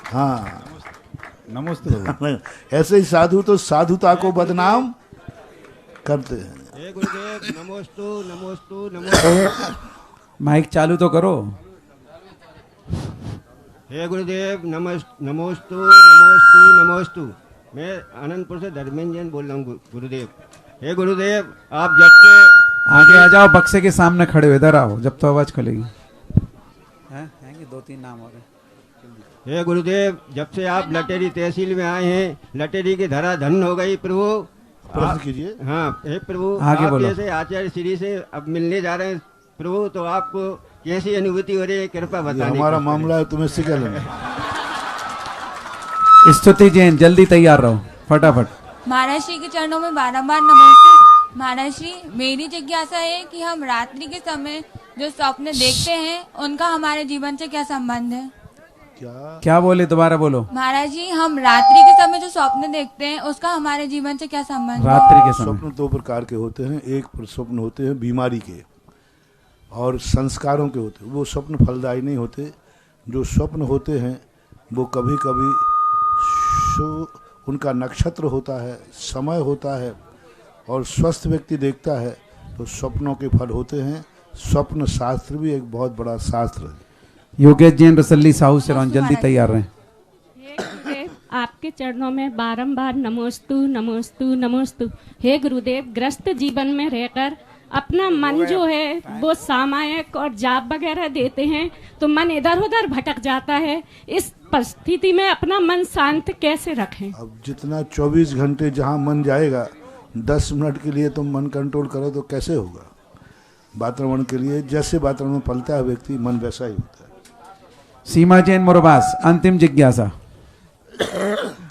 Speaker 2: हाँ, नमस्ते। ऐसे ही साधु तो साधुता को बदनाम करते हैं।
Speaker 12: हे गुरुदेव, नमोस्तु नमोस्तु नमोस्तु।
Speaker 3: माइक चालू तो करो।
Speaker 12: हे गुरुदेव, नमोस्तु नमोस्तु नमोस्तु। मैं आनंदपुर से धर्मेंद्र जैन बोल रहा हूँ गुरुदेव। हे गुरुदेव, आप जब से
Speaker 3: आगे आ जाओ, बक्से के सामने खड़े हो, इधर आओ, जब तो आवाज खुलेगी। हैं 2-3 नाम हो रहे।
Speaker 12: हे गुरुदेव, जब से आप लटेरी तहसील में आए हैं, लटेरी की धरा धन हो गई प्रभु।
Speaker 2: प्रश्न कीजिए।
Speaker 12: हाँ हे प्रभु,
Speaker 3: आगे
Speaker 12: आप
Speaker 3: बोलो।
Speaker 12: जैसे आचार्य श्री से अब मिलने जा रहे हैं प्रभु, तो आपको कैसी अनुभूति हो रही है, कृपा बताने।
Speaker 2: हमारा मामला है, तुम्हें से क्या लेना।
Speaker 3: स्तुति जैन, जल्दी तैयार रहो, फटाफट।
Speaker 24: महाराज श्री के चरणों में बारंबार नमस्ते। महाराज श्री, मेरी जिज्ञासा है कि हम रात्रि के समय जो स्वप्न देखते हैं, उनका हमारे जीवन से क्या संबंध है।
Speaker 3: क्या बोले, दोबारा बोलो।
Speaker 24: महाराज जी, हम रात्रि के समय जो स्वप्न देखते हैं, उसका हमारे जीवन से क्या संबंध है।
Speaker 3: रात्रि के समय
Speaker 2: स्वप्न 2 प्रकार के होते हैं। एक स्वप्न होते हैं बीमारी के और संस्कारों के होते हैं। वो स्वप्न फलदायी नहीं होते। जो स्वप्न होते हैं वो कभी कभी उनका नक्षत्र होता है, समय होता है और स्वस्थ व्यक्ति देखता है तो स्वप्नों के फल होते हैं। स्वप्न शास्त्र भी एक बहुत बड़ा शास्त्र है।
Speaker 3: योगेश जैन रसल्ली साहू से जल्दी तैयार रहें।
Speaker 25: गुरुदेव, आपके चरणों में बारंबार नमोस्तु नमोस्तु नमोस्तु। हे गुरुदेव, ग्रस्त जीवन में रहकर अपना मन जो है वो सामायिक और जाप वगैरह देते हैं तो मन इधर उधर भटक जाता है। इस परिस्थिति में अपना मन शांत कैसे रखें।
Speaker 2: अब जितना 24 घंटे जहाँ मन जाएगा, 10 मिनट के लिए तुम मन कंट्रोल करो तो कैसे होगा। वातावरण के लिए जैसे वातावरण में पलता है व्यक्ति, मन वैसा ही होता है।
Speaker 3: सीमा जैन मोरबास, अंतिम जिज्ञासा।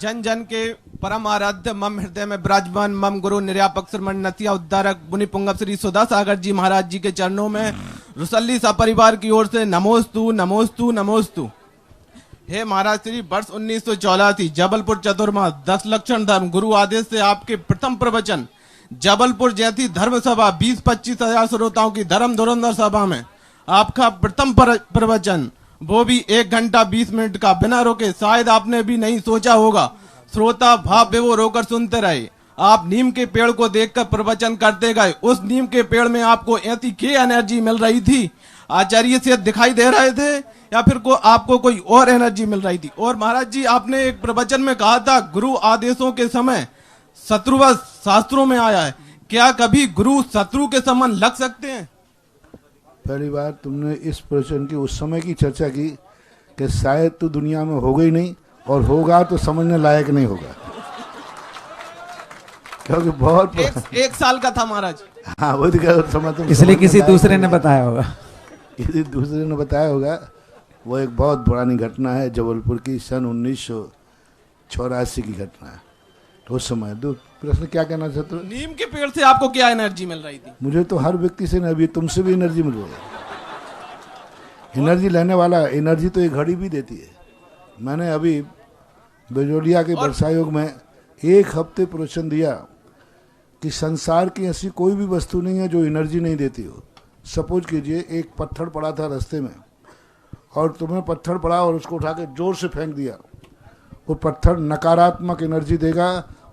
Speaker 26: जन जन के परम आराध्य मम हृदय में विराजमान मम गुरु निर्यापक श्रमण नतिया उद्धारक मुनि पुंगव श्री सुधा सागर जी महाराज जी के चरणों में रुसल्ली सपरिवार की ओर से नमोस्तु नमोस्तु नमोस्तु। हे महाराज श्री, वर्ष 1984 जबलपुर चतुर्मास 10 लक्षण धर्म गुरु आदेश से आपके प्रथम प्रवचन जबलपुर जयती धर्म सभा 20-25 हजार श्रोताओं की धर्म धुरंधर सभा में आपका प्रथम प्रवचन, वो भी 1 घंटा 20 मिनट का, बिना रोके, शायद आपने भी नहीं सोचा होगा। श्रोता भाव विभोर होकर सुनते रहे। आप नीम के पेड़ को देखकर प्रवचन करते गए। उस नीम के पेड़ में आपको ऐसी क्या एनर्जी मिल रही थी? आचार्य से दिखाई दे रहे थे या फिर आपको कोई और एनर्जी मिल रही थी? और महाराज जी, आपने एक प्रवचन में कहा था गुरु आदेशों के समय शत्रुवश शास्त्रों में आया है। क्या कभी गुरु शत्रु के समान लग सकते हैं?
Speaker 2: पहली बार तुमने इस प्रवचन की उस समय की चर्चा की कि शायद तो दुनिया में होगा ही नहीं, और होगा तो समझने लायक नहीं होगा, क्योंकि बहुत
Speaker 26: एक साल का था महाराज।
Speaker 2: हाँ, वो समझ,
Speaker 3: इसलिए किसी दूसरे ने बताया होगा।
Speaker 2: किसी दूसरे ने बताया होगा। वो एक बहुत पुरानी घटना है, जबलपुर की, सन 1984 की घटना है। तो उस समय दो प्रश्न क्या कहना चाहते हो?
Speaker 26: नीम के पेड़ से आपको क्या एनर्जी मिल रही थी?
Speaker 2: मुझे तो हर व्यक्ति से नहीं, अभी तुमसे भी एनर्जी मिल रही है। एनर्जी लेने वाला एनर्जी तो एक घड़ी भी देती है। मैंने अभी बेजोलिया के वर्षा योग में 1 हफ्ते प्रवचन दिया कि संसार की ऐसी कोई भी वस्तु नहीं है जो एनर्जी नहीं देती हो। सपोज कीजिए एक पत्थर पड़ा था रास्ते में, और तुम्हें पत्थर पड़ा और उसको उठा के जोर से फेंक दिया, वो पत्थर नकारात्मक एनर्जी देगा,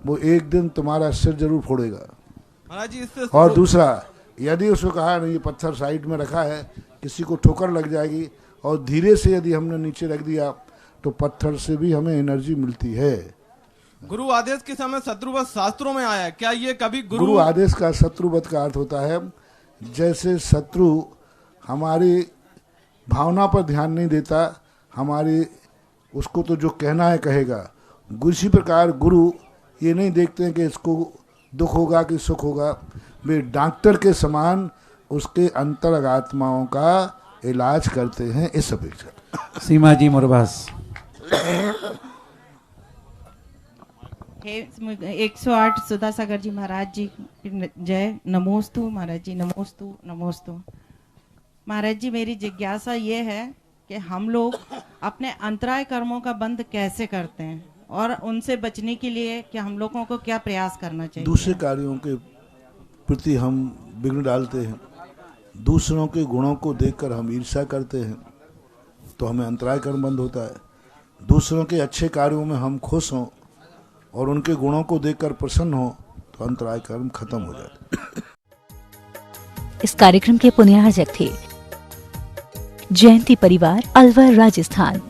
Speaker 2: वो एक दिन तुम्हारा सिर जरूर फोड़ेगा।
Speaker 26: महाराज जी, इससे
Speaker 2: और दूसरा, यदि उसको कहा नहीं ये पत्थर साइड में रखा है, किसी को ठोकर लग जाएगी, और धीरे से यदि हमने नीचे रख दिया तो पत्थर से भी हमें एनर्जी मिलती है।
Speaker 26: गुरु आदेश के समय शत्रुवत शास्त्रों में आया, क्या ये कभी
Speaker 2: गुरु आदेश का शत्रुवत का अर्थ होता है जैसे शत्रु हमारी भावना पर ध्यान नहीं देता, हमारी उसको तो जो कहना है कहेगा। इसी प्रकार गुरु ये नहीं देखते हैं कि इसको दुख होगा कि सुख होगा, वे डॉक्टर के समान उसके अंतरात्माओं का इलाज करते हैं। इस अपेक्षा
Speaker 3: सीमा जी मुरबास।
Speaker 13: 108 सुधा सागर जी महाराज जी जय। नमोस्तु महाराज जी, नमोस्तु नमोस्तु। महाराज जी, मेरी जिज्ञासा ये है कि हम लोग अपने अंतराय कर्मों का बंद कैसे करते हैं, और उनसे बचने के लिए कि हम लोगों को क्या प्रयास करना चाहिए?
Speaker 2: दूसरे कार्यों के प्रति हम विघ्न डालते हैं, दूसरों के गुणों को देखकर हम ईर्ष्या करते हैं तो हमें अंतराय कर्म बंद होता है। दूसरों के अच्छे कार्यों में हम खुश हों और उनके गुणों को देखकर प्रसन्न हों तो अंतराय कर्म खत्म हो जाता है।
Speaker 14: इस कार्यक्रम के पुण्यार्जक थे जयंती परिवार, अलवर, राजस्थान।